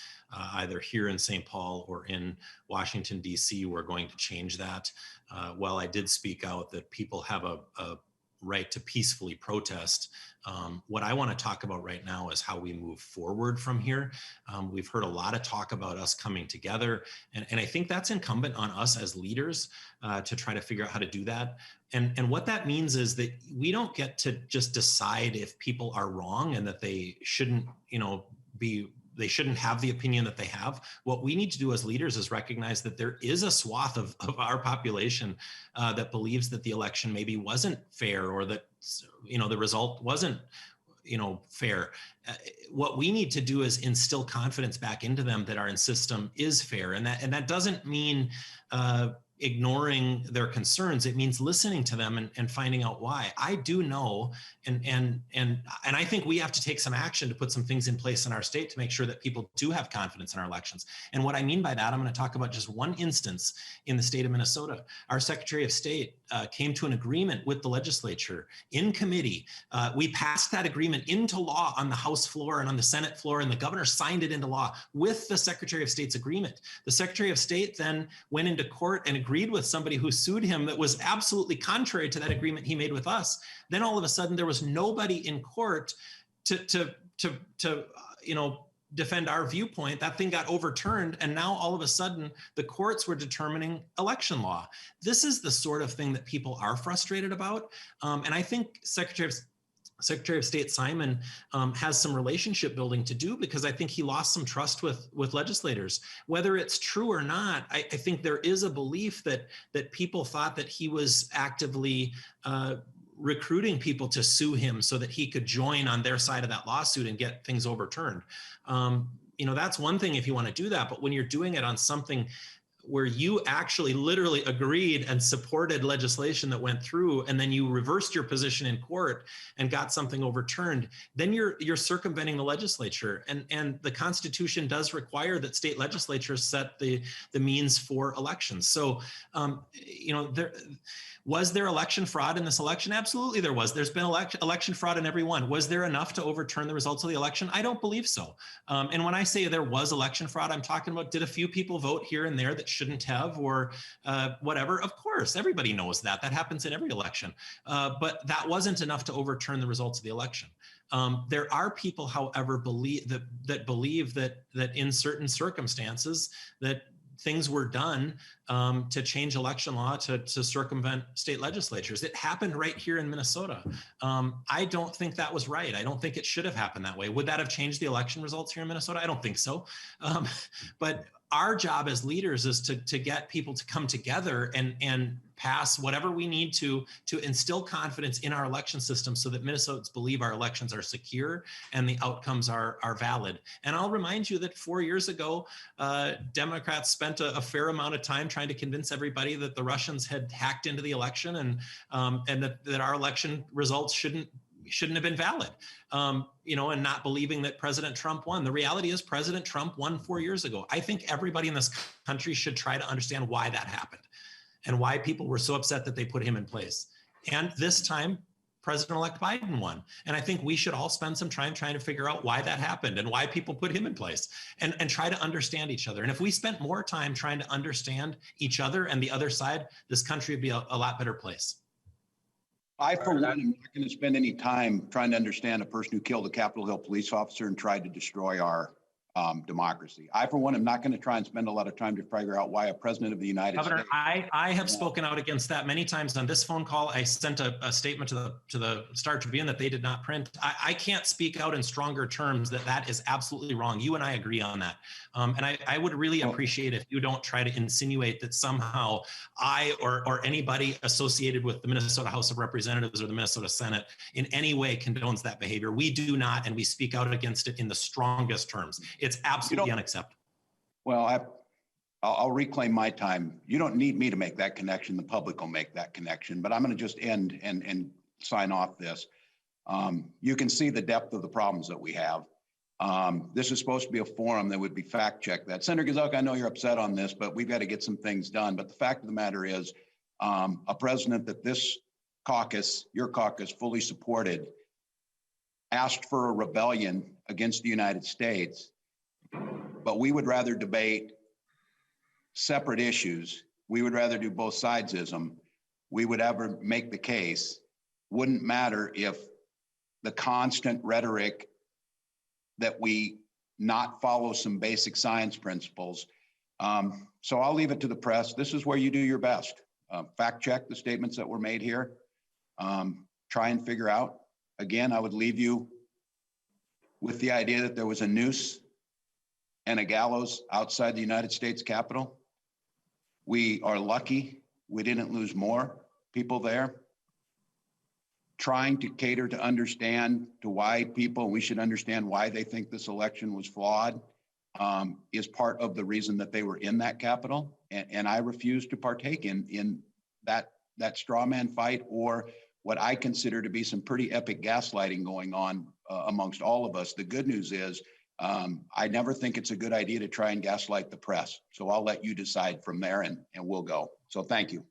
either here in St. Paul or in Washington, D.C., were going to change that. While I did speak out that people have a right to peacefully protest, what I want to talk about right now is how we move forward from here. We've heard a lot of talk about us coming together, and I think that's incumbent on us as leaders to try to figure out how to do that. And what that means is that we don't get to just decide if people are wrong and that they shouldn't, they shouldn't have the opinion that they have. What we need to do as leaders is recognize that there is a swath of our population that believes that the election maybe wasn't fair or that, the result wasn't, fair. What we need to do is instill confidence back into them that our system is fair. And that doesn't mean ignoring their concerns. It means listening to them and finding out why. I do know, and I think we have to take some action to put some things in place in our state to make sure that people do have confidence in our elections. And what I mean by that, I'm going to talk about just one instance in the state of Minnesota. Our Secretary of State came to an agreement with the legislature in committee. We passed that agreement into law on the House floor and on the Senate floor, and the governor signed it into law with the Secretary of State's agreement. The Secretary of State then went into court and agreed with somebody who sued him that was absolutely contrary to that agreement he made with us. Then all of a sudden there was nobody in court to defend our viewpoint. That thing got overturned, and now all of a sudden the courts were determining election law. This is the sort of thing that people are frustrated about, and I think Secretary of State Simon has some relationship building to do, because I think he lost some trust with legislators. Whether it's true or not, I think there is a belief that people thought that he was actively recruiting people to sue him so that he could join on their side of that lawsuit and get things overturned. That's one thing if you want to do that, but when you're doing it on something where you actually literally agreed and supported legislation that went through, and then you reversed your position in court and got something overturned, then you're circumventing the legislature. And the Constitution does require that state legislatures set the means for elections. So, was there election fraud in this election? Absolutely there was. There's been election fraud in every one. Was there enough to overturn the results of the election? I don't believe so. And when I say there was election fraud, I'm talking about, did a few people vote here and there that shouldn't have, or whatever? Of course, everybody knows that. That happens in every election. But that wasn't enough to overturn the results of the election. There are people, however, believe that in certain circumstances that things were done to change election law to circumvent state legislatures. It happened right here in Minnesota. I don't think that was right. I don't think it should have happened that way. Would that have changed the election results here in Minnesota? I don't think so. But our job as leaders is to get people to come together and pass whatever we need to instill confidence in our election system so that Minnesotans believe our elections are secure and the outcomes are valid. And I'll remind you that 4 years ago, Democrats spent a fair amount of time trying to convince everybody that the Russians had hacked into the election and that our election results shouldn't have been valid, and not believing that President Trump won. The reality is President Trump won 4 years ago. I think everybody in this country should try to understand why that happened and why people were so upset that they put him in place. And this time, President-elect Biden won. And I think we should all spend some time trying to figure out why that happened and why people put him in place, and try to understand each other. And if we spent more time trying to understand each other and the other side, this country would be a lot better place. I, for one, am not going to spend any time trying to understand a person who killed a Capitol Hill police officer and tried to destroy our democracy. I, for one, am not going to try and spend a lot of time to figure out why a president of the United Governor, States. I have spoken out against that many times on this phone call. I sent a statement to the Star Tribune that they did not print. I can't speak out in stronger terms that is absolutely wrong. You and I agree on that. And I would really appreciate if you don't try to insinuate that somehow I or anybody associated with the Minnesota House of Representatives or the Minnesota Senate in any way condones that behavior. We do not, and we speak out against it in the strongest terms. It's absolutely unacceptable. Well, I'll reclaim my time. You don't need me to make that connection. The public will make that connection. But I'm going to just end and sign off this. You can see the depth of the problems that we have. This is supposed to be a forum that would be fact-checked that. Senator Gazelka, I know you're upset on this, but we've got to get some things done. But the fact of the matter is, a president that this caucus, your caucus, fully supported, asked for a rebellion against the United States. But we would rather debate separate issues. We would rather do both sidesism. We would ever make the case. Wouldn't matter if the constant rhetoric that we not follow some basic science principles. So I'll leave it to the press. This is where you do your best. Fact check the statements that were made here. Try and figure out. Again, I would leave you with the idea that there was a noose and a gallows outside the United States Capitol. We are lucky we didn't lose more people there. Trying to cater to understand to why people, we should understand why they think this election was flawed, is part of the reason that they were in that Capitol. And I refuse to partake in that straw man fight or what I consider to be some pretty epic gaslighting going on amongst all of us. The good news is, I never think it's a good idea to try and gaslight the press. So I'll let you decide from there and we'll go. So thank you.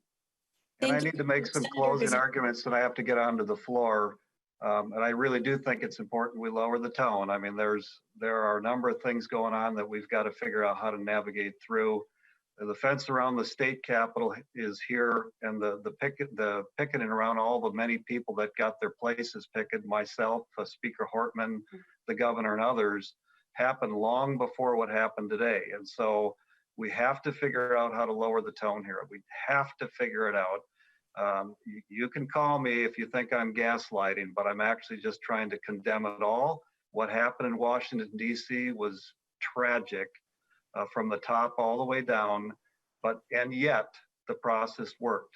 And I need to make some closing arguments that I have to get onto the floor. And I really do think it's important we lower the tone. I mean, there are a number of things going on that we've got to figure out how to navigate through. The fence around the state capitol is here, and the picketing around all the many people that got their places picketed, myself, Speaker Hortman, the governor, and others, happened long before what happened today. And so we have to figure out how to lower the tone here. We have to figure it out. You can call me if you think I'm gaslighting, but I'm actually just trying to condemn it all. What happened in Washington, D.C. was tragic. From the top all the way down, and yet the process worked.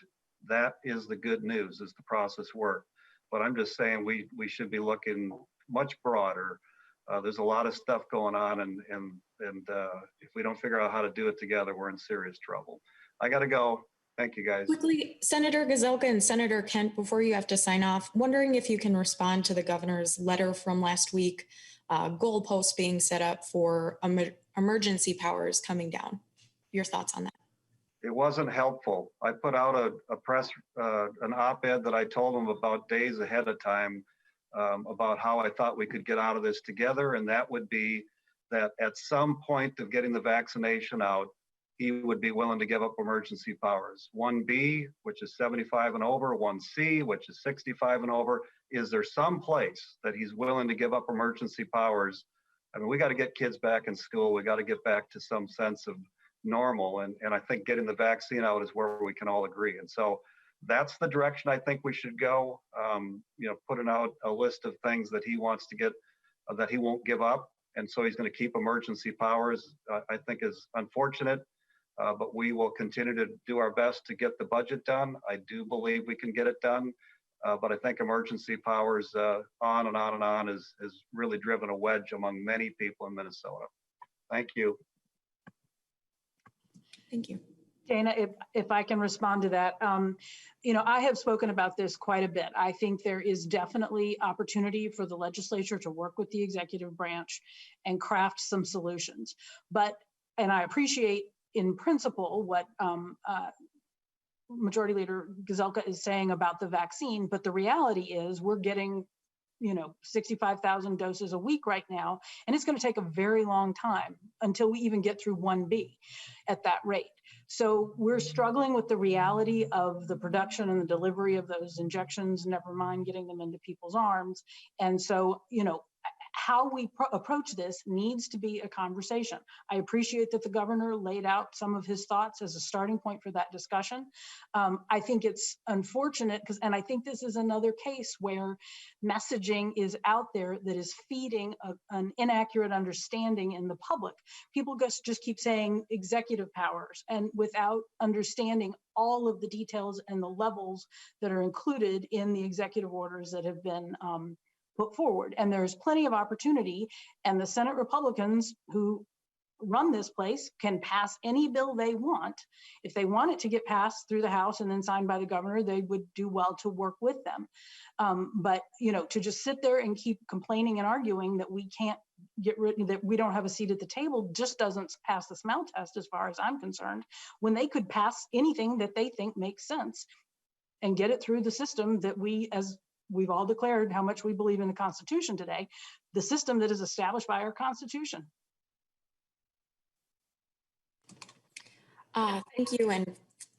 That is the good news, is the process worked. But I'm just saying we should be looking much broader. There's a lot of stuff going on, and if we don't figure out how to do it together, we're in serious trouble. I got to go. Thank you, guys. Quickly, Senator Gazelka and Senator Kent, before you have to sign off, wondering if you can respond to the governor's letter from last week, goalposts being set up for emergency powers coming down. Your thoughts on that? It wasn't helpful. I put out a press, an op-ed that I told him about days ahead of time about how I thought we could get out of this together. And that would be that at some point of getting the vaccination out, he would be willing to give up emergency powers. 1B, which is 75 and over, 1C, which is 65 and over. Is there some place that he's willing to give up emergency powers? I mean, we got to get kids back in school. We got to get back to some sense of normal. And I think getting the vaccine out is where we can all agree. And so that's the direction I think we should go. Putting out a list of things that he wants to get, that he won't give up. And so he's going to keep emergency powers, I think is unfortunate. But we will continue to do our best to get the budget done. I do believe we can get it done. But I think emergency powers on and on and on has really driven a wedge among many people in Minnesota. Thank you. Thank you. Dana, if I can respond to that, I have spoken about this quite a bit. I think there is definitely opportunity for the legislature to work with the executive branch and craft some solutions. And I appreciate in principle what Majority Leader Gazelka is saying about the vaccine, but the reality is we're getting 65,000 doses a week right now, and it's going to take a very long time until we even get through 1B at that rate. So we're struggling with the reality of the production and the delivery of those injections, never mind getting them into people's arms. And so, how we approach this needs to be a conversation. I appreciate that the governor laid out some of his thoughts as a starting point for that discussion. I think it's unfortunate and I think this is another case where messaging is out there that is feeding an inaccurate understanding in the public. People just keep saying executive powers and without understanding all of the details and the levels that are included in the executive orders that have been put forward. And there's plenty of opportunity, and the Senate Republicans who run this place can pass any bill they want. If they want it to get passed through the House and then signed by the governor, they would do well to work with them. But to just sit there and keep complaining and arguing that we can't that we don't have a seat at the table just doesn't pass the smell test as far as I'm concerned, when they could pass anything that they think makes sense and get it through the system that we've all declared how much we believe in the Constitution today, the system that is established by our Constitution. Thank you, and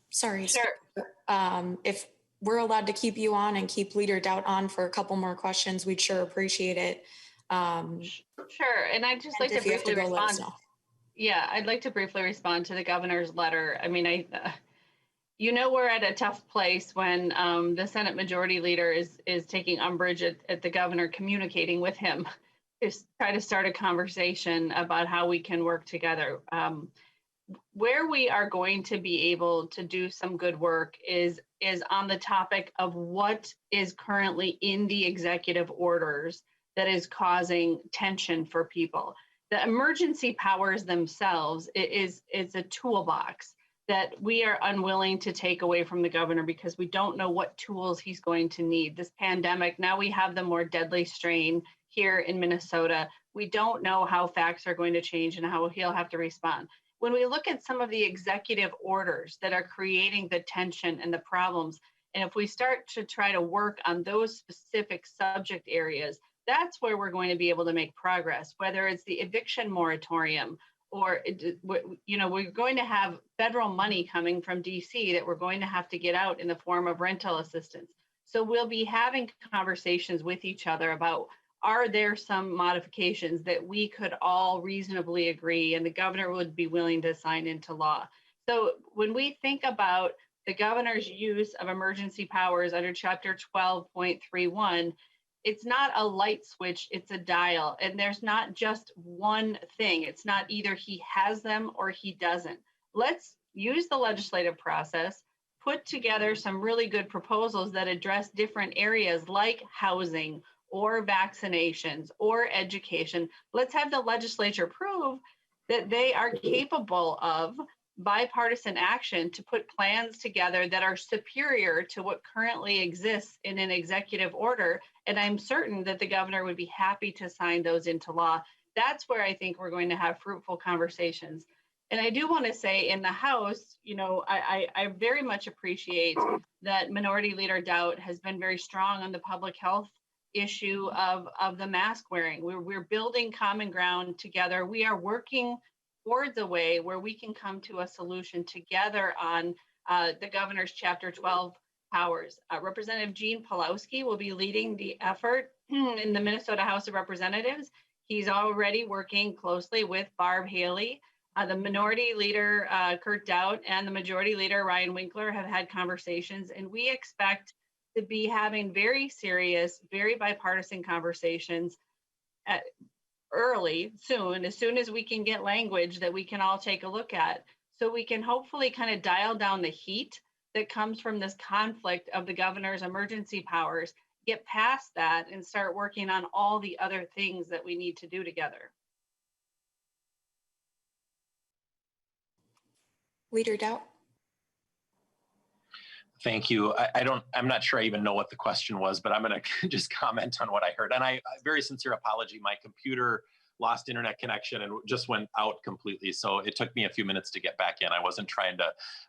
sorry. Sure. If we're allowed to keep you on and keep Leader Daudt on for a couple more questions, we'd sure appreciate it. Sure, and I'd just like to briefly respond. Yeah, I'd like to briefly respond to the governor's letter. I mean, we're at a tough place when the Senate Majority Leader is taking umbrage at the governor communicating with him to try to start a conversation about how we can work together. Where we are going to be able to do some good work is on the topic of what is currently in the executive orders that is causing tension for people. The emergency powers themselves is a toolbox that we are unwilling to take away from the governor because we don't know what tools he's going to need. This pandemic, now we have the more deadly strain here in Minnesota. We don't know how facts are going to change and how he'll have to respond. When we look at some of the executive orders that are creating the tension and the problems, and if we start to try to work on those specific subject areas, that's where we're going to be able to make progress, whether it's the eviction moratorium or, we're going to have federal money coming from DC that we're going to have to get out in the form of rental assistance. So we'll be having conversations with each other about, are there some modifications that we could all reasonably agree and the governor would be willing to sign into law? So when we think about the governor's use of emergency powers under Chapter 12.31, it's not a light switch, it's a dial. And there's not just one thing. It's not either he has them or he doesn't. Let's use the legislative process, put together some really good proposals that address different areas like housing or vaccinations or education. Let's have the legislature prove that they are capable of bipartisan action to put plans together that are superior to what currently exists in an executive order. And I'm certain that the governor would be happy to sign those into law. That's where I think we're going to have fruitful conversations. And I do want to say in the House, I very much appreciate that Minority Leader Daudt has been very strong on the public health issue of the mask wearing. We're building common ground together. We are working towards a way where we can come to a solution together on the governor's Chapter 12 powers. Representative Gene Pawlowski will be leading the effort in the Minnesota House of Representatives. He's already working closely with Barb Haley. The Minority Leader Kurt Daudt and the Majority Leader Ryan Winkler have had conversations, and we expect to be having very serious, very bipartisan conversations as soon as we can get language that we can all take a look at, so we can hopefully kind of dial down the heat that comes from this conflict of the governor's emergency powers, get past that and start working on all the other things that we need to do together. Leader Daudt. Thank you. I'm not sure I even know what the question was, but I'm going to just comment on what I heard. And I very sincere apology. My computer lost internet connection and just went out completely. So it took me a few minutes to get back in. I wasn't trying to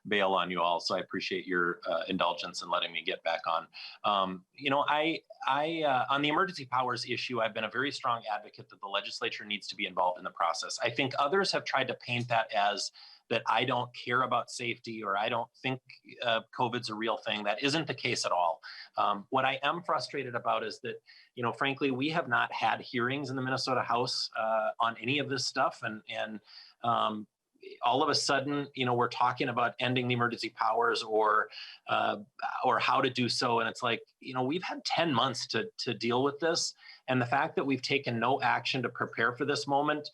bail on you all. So I appreciate your indulgence in letting me get back on. On the emergency powers issue, I've been a very strong advocate that the legislature needs to be involved in the process. I think others have tried to paint that as that I don't care about safety or I don't think COVID's a real thing. That isn't the case at all. What I am frustrated about is that, frankly, we have not had hearings in the Minnesota House on any of this stuff. And all of a sudden, we're talking about ending the emergency powers or how to do so. And it's like, we've had 10 months to deal with this. And the fact that we've taken no action to prepare for this moment,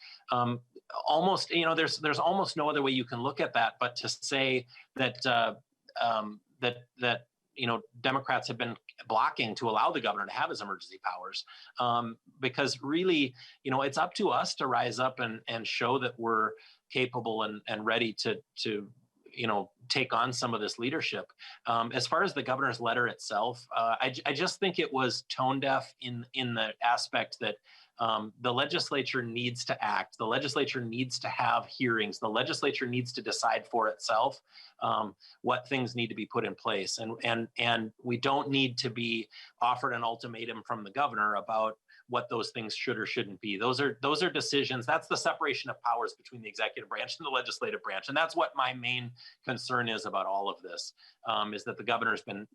almost, there's almost no other way you can look at that, but to say that, Democrats have been blocking to allow the governor to have his emergency powers, because really, it's up to us to rise up and show that we're capable and ready to take on some of this leadership. As far as the governor's letter itself, I just think it was tone deaf in the aspect that the legislature needs to act. The legislature needs to have hearings. The legislature needs to decide for itself what things need to be put in place. And we don't need to be offered an ultimatum from the governor about what those things should or shouldn't be. Those are decisions. That's the separation of powers between the executive branch and the legislative branch. And that's what my main concern is about all of this, is that the governor's been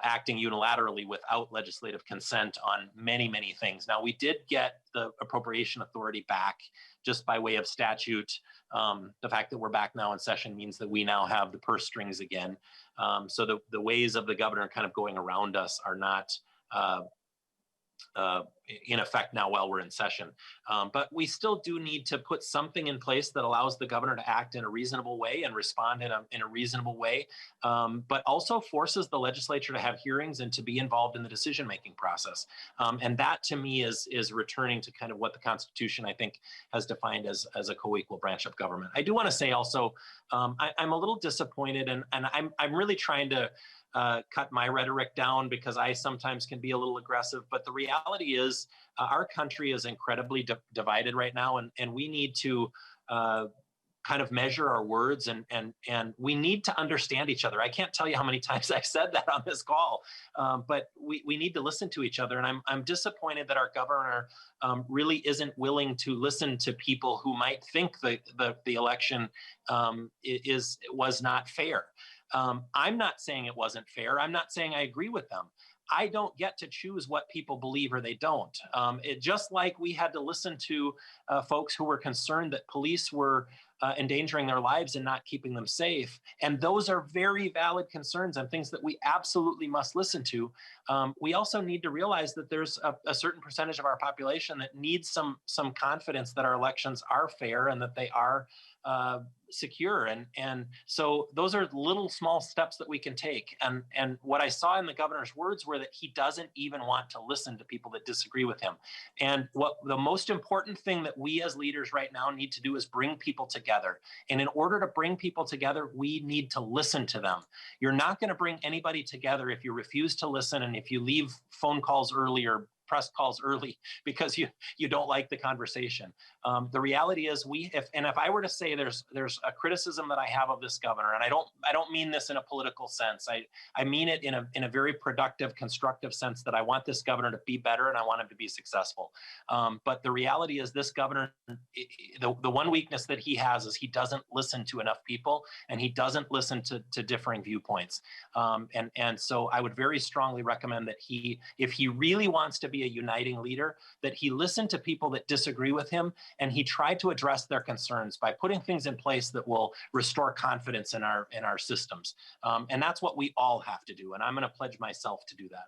acting unilaterally without legislative consent on many, many things. Now, we did get the appropriation authority back just by way of statute. The fact that we're back now in session means that we now have the purse strings again. So the ways of the governor kind of going around us are not in effect now while we're in session. But we still do need to put something in place that allows the governor to act in a reasonable way and respond in a reasonable way, but also forces the legislature to have hearings and to be involved in the decision-making process. And that to me is returning to kind of what the Constitution, I think, has defined as a co-equal branch of government. I do want to say also, I'm a little disappointed, and I'm really trying to cut my rhetoric down because I sometimes can be a little aggressive. But the reality is our country is incredibly divided right now, and we need to kind of measure our words and we need to understand each other. I can't tell you how many times I've said that on this call, but we need to listen to each other. And I'm disappointed that our governor really isn't willing to listen to people who might think the election was not fair. I'm not saying it wasn't fair. I'm not saying I agree with them. I don't get to choose what people believe or they don't. It just like we had to listen to folks who were concerned that police were endangering their lives and not keeping them safe. And those are very valid concerns and things that we absolutely must listen to. We also need to realize that there's a certain percentage of our population that needs some confidence that our elections are fair and that they are secure. And so those are little small steps that we can take. And what I saw in the governor's words were that he doesn't even want to listen to people that disagree with him. And what the most important thing that we as leaders right now need to do is bring people together. And in order to bring people together, we need to listen to them. You're not going to bring anybody together if you refuse to listen and if you leave phone calls early or press calls early because you don't like the conversation. The reality is if I were to say there's a criticism that I have of this governor, and I don't mean this in a political sense. I mean it in a very productive, constructive sense that I want this governor to be better and I want him to be successful. But the reality is this governor, the one weakness that he has is he doesn't listen to enough people and he doesn't listen to differing viewpoints. And so I would very strongly recommend that if he really wants to be a uniting leader, that he listened to people that disagree with him and he tried to address their concerns by putting things in place that will restore confidence in our systems. And that's what we all have to do. And I'm going to pledge myself to do that.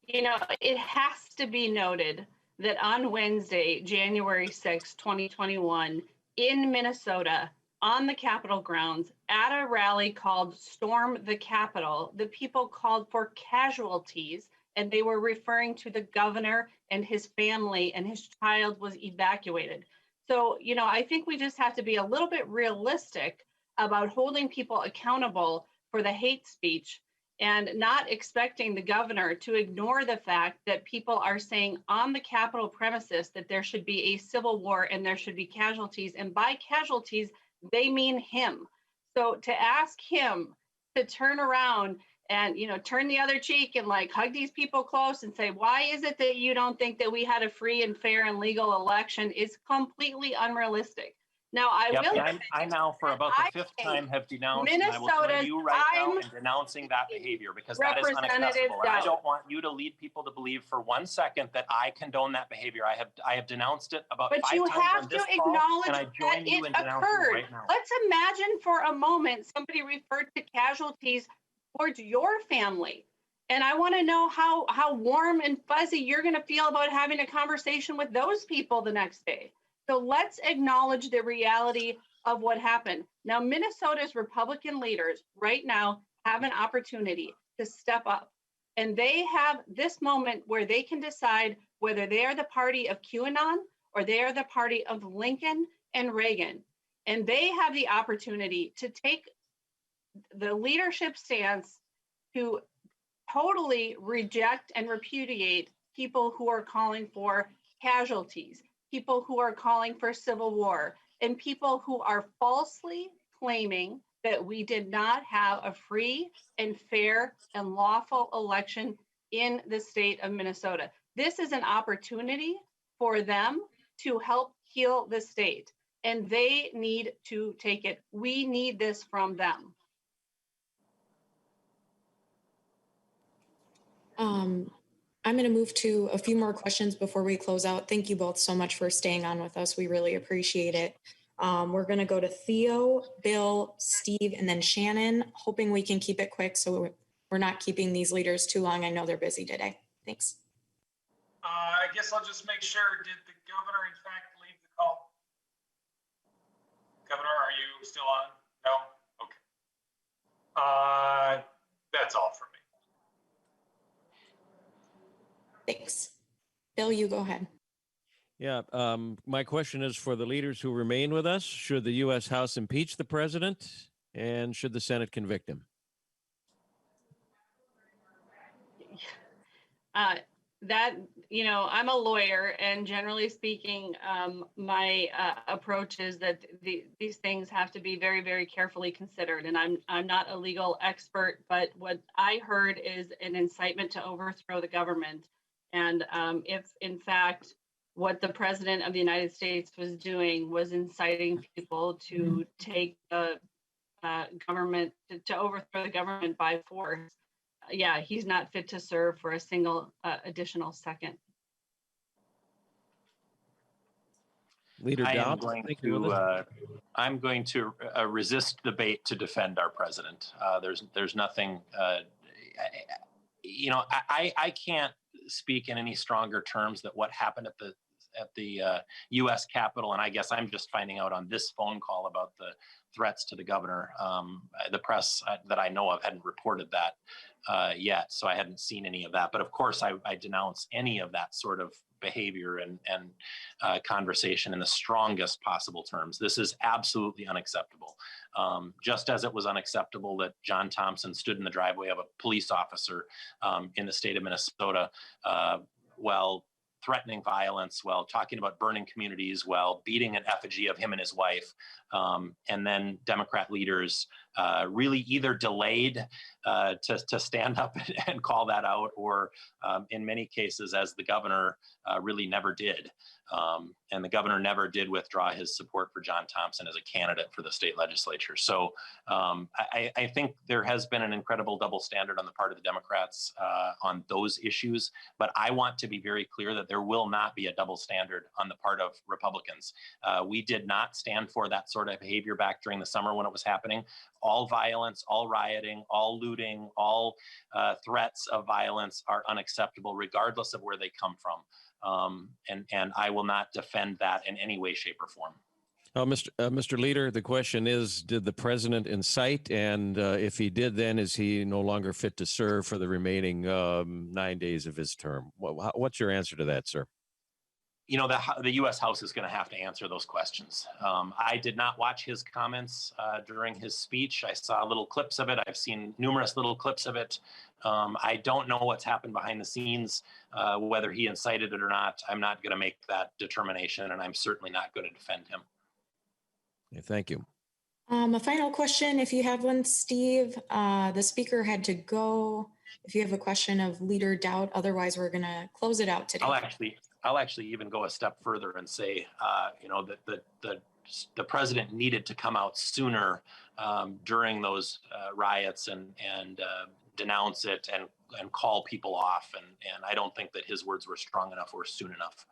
It has to be noted that on Wednesday, January 6, 2021, in Minnesota, on the Capitol grounds, at a rally called Storm the Capitol, the people called for casualties. And they were referring to the governor and his family, and his child was evacuated. So, I think we just have to be a little bit realistic about holding people accountable for the hate speech and not expecting the governor to ignore the fact that people are saying on the Capitol premises that there should be a civil war and there should be casualties. And by casualties, they mean him. So to ask him to turn around and, you know, turn the other cheek and like hug these people close and say, why is it that you don't think that we had a free and fair and legal election is completely unrealistic. Now, I now, for about the fifth time, have denounced, and I will join you right now in denouncing that behavior, because that is unacceptable. And I don't want you to lead people to believe for 1 second that I condone that behavior. I have denounced it about 5 times on this call, and I join you in denouncing it right now. Let's imagine for a moment somebody referred to casualties towards your family. And I want to know how warm and fuzzy you're going to feel about having a conversation with those people the next day. So let's acknowledge the reality of what happened. Now, Minnesota's Republican leaders right now have an opportunity to step up. And they have this moment where they can decide whether they are the party of QAnon or they are the party of Lincoln and Reagan. And they have the opportunity to take the leadership stance to totally reject and repudiate people who are calling for casualties, people who are calling for civil war, and people who are falsely claiming that we did not have a free and fair and lawful election in the state of Minnesota. This is an opportunity for them to help heal the state, and they need to take it. We need this from them. I'm going to move to a few more questions before we close out. Thank you both so much for staying on with us. We really appreciate it. We're going to go to Theo, Bill, Steve, and then Shannon, hoping we can keep it quick so we're not keeping these leaders too long. I know they're busy today. Thanks. I guess I'll just make sure, did the governor in fact leave the call? Governor, are you still on? No? Okay. That's all for me. Thanks. Bill, you go ahead. Yeah, my question is for the leaders who remain with us. Should the U.S. House impeach the president, and should the Senate convict him? I'm a lawyer, and generally speaking, my approach is that these things have to be very, very carefully considered. And I'm not a legal expert, but what I heard is an incitement to overthrow the government. And if, in fact, what the president of the United States was doing was inciting people to take the government, to overthrow the government by force, yeah, he's not fit to serve for a single additional second. Leader Daudt, I'm going to resist the bait to defend our president. There's nothing, I can't speak in any stronger terms that what happened at the U.S. Capitol, and I guess I'm just finding out on this phone call about the threats to the governor. The press that I know of hadn't reported that yet, so I hadn't seen any of that. But of course, I denounce any of that sort of behavior and conversation in the strongest possible terms. This is absolutely unacceptable. Just as it was unacceptable that John Thompson stood in the driveway of a police officer in the state of Minnesota while threatening violence, while talking about burning communities, while beating an effigy of him and his wife. And then Democrat leaders really either delayed to stand up and call that out, or in many cases, as the governor really never did. And the governor never did withdraw his support for John Thompson as a candidate for the state legislature. So I think there has been an incredible double standard on the part of the Democrats on those issues. But I want to be very clear that there will not be a double standard on the part of Republicans. We did not stand for that sort of behavior back during the summer when it was happening. All violence, all rioting, all looting, all threats of violence are unacceptable, regardless of where they come from. And I will not defend that in any way, shape, or form. Mr. Leader, the question is, did the president incite? And if he did, then is he no longer fit to serve for the remaining 9 days of his term? What's your answer to that, sir? you know, the U.S. House is going to have to answer those questions. I did not watch his comments during his speech. I saw little clips of it. I've seen numerous little clips of it. I don't know what's happened behind the scenes, whether he incited it or not. I'm not going to make that determination, and I'm certainly not going to defend him. Okay, thank you. A final question, if you have one, Steve. The speaker had to go. If you have a question of Leader Daudt, otherwise we're going to close it out today. I'll actually even go a step further and say, you know, that the president needed to come out sooner during those riots and denounce it and call people off. And I don't think that his words were strong enough or soon enough.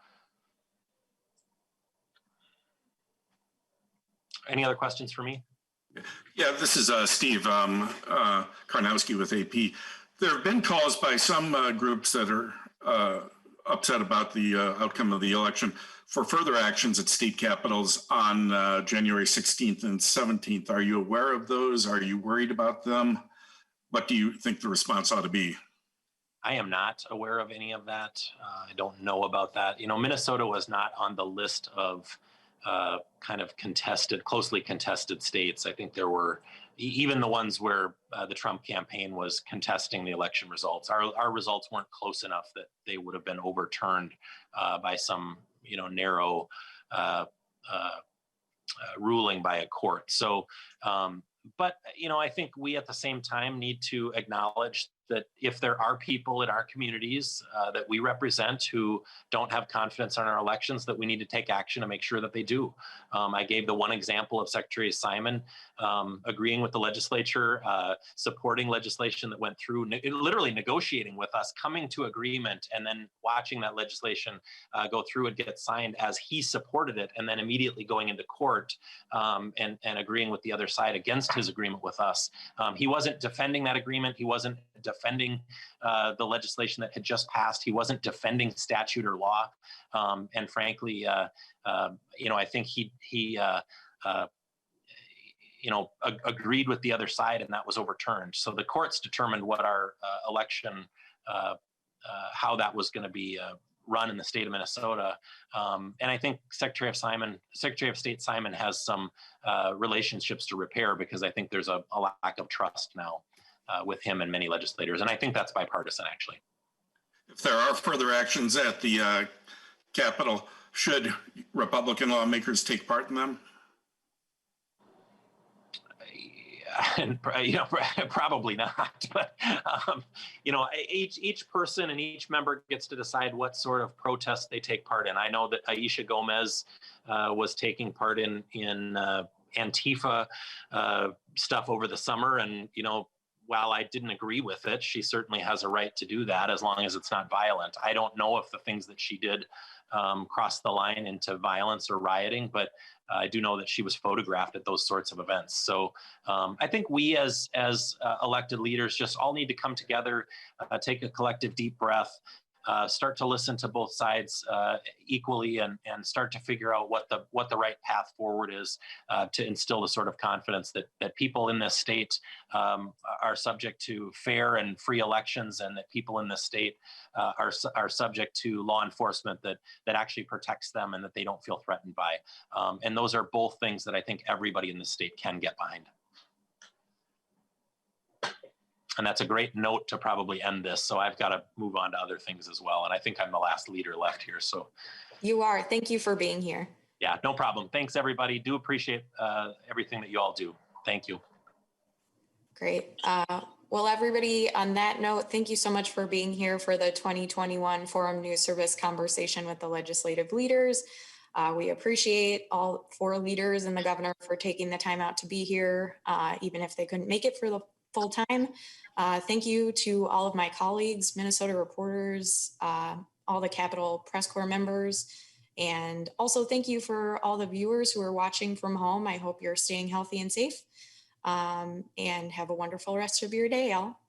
Any other questions for me? Yeah, this is Steve Karnowski with AP. There have been calls by some groups that are upset about the outcome of the election for further actions at state capitals on January 16th and 17th. Are you aware of those? Are you worried about them? What do you think the response ought to be? I am not aware of any of that. I don't know about that. You know, Minnesota was not on the list of kind of closely contested states. I think there were even the ones where the Trump campaign was contesting the election results. Our results weren't close enough that they would have been overturned by some, you know, narrow ruling by a court. So, but, you know, I think we at the same time need to acknowledge that if there are people in our communities that we represent who don't have confidence in our elections, that we need to take action to make sure that they do. I gave the one example of Secretary Simon agreeing with the legislature, supporting legislation that went through, literally negotiating with us, coming to agreement, and then watching that legislation go through and get signed as he supported it, and then immediately going into court and agreeing with the other side against his agreement with us. He wasn't defending that agreement. He wasn't defending the legislation that had just passed. He wasn't defending statute or law. And frankly, you know, I think he you know, agreed with the other side, and that was overturned. So the courts determined what our election, how that was going to be run in the state of Minnesota. And I think Secretary of State Simon has some relationships to repair, because I think there's a lack of trust now with him and many legislators. And I think that's bipartisan, actually. If there are further actions at the Capitol, should Republican lawmakers take part in them? And, you know, probably not. But you know, each person and each member gets to decide what sort of protest they take part in. I know that Aisha Gomez was taking part in Antifa stuff over the summer, and you know, while I didn't agree with it, she certainly has a right to do that as long as it's not violent. I don't know if the things that she did crossed the line into violence or rioting, but I do know that she was photographed at those sorts of events. So I think we as elected leaders just all need to come together, take a collective deep breath, start to listen to both sides equally, and start to figure out what the right path forward is to instill the sort of confidence that people in this state are subject to fair and free elections, and that people in this state are subject to law enforcement that actually protects them and that they don't feel threatened by. And those are both things that I think everybody in the state can get behind. And that's a great note to probably end this. So I've got to move on to other things as well. And I think I'm the last leader left here. So You are. Thank you for being here. Yeah, no problem. Thanks, everybody. Do appreciate everything that you all do. Thank you. Great. Well, everybody, on that note, thank you so much for being here for the 2021 Forum News Service conversation with the legislative leaders. We appreciate all 4 leaders and the governor for taking the time out to be here, even if they couldn't make it for the full time. Thank you to all of my colleagues, Minnesota reporters, all the Capitol Press Corps members, and also thank you for all the viewers who are watching from home. I hope you're staying healthy and safe, and have a wonderful rest of your day, all.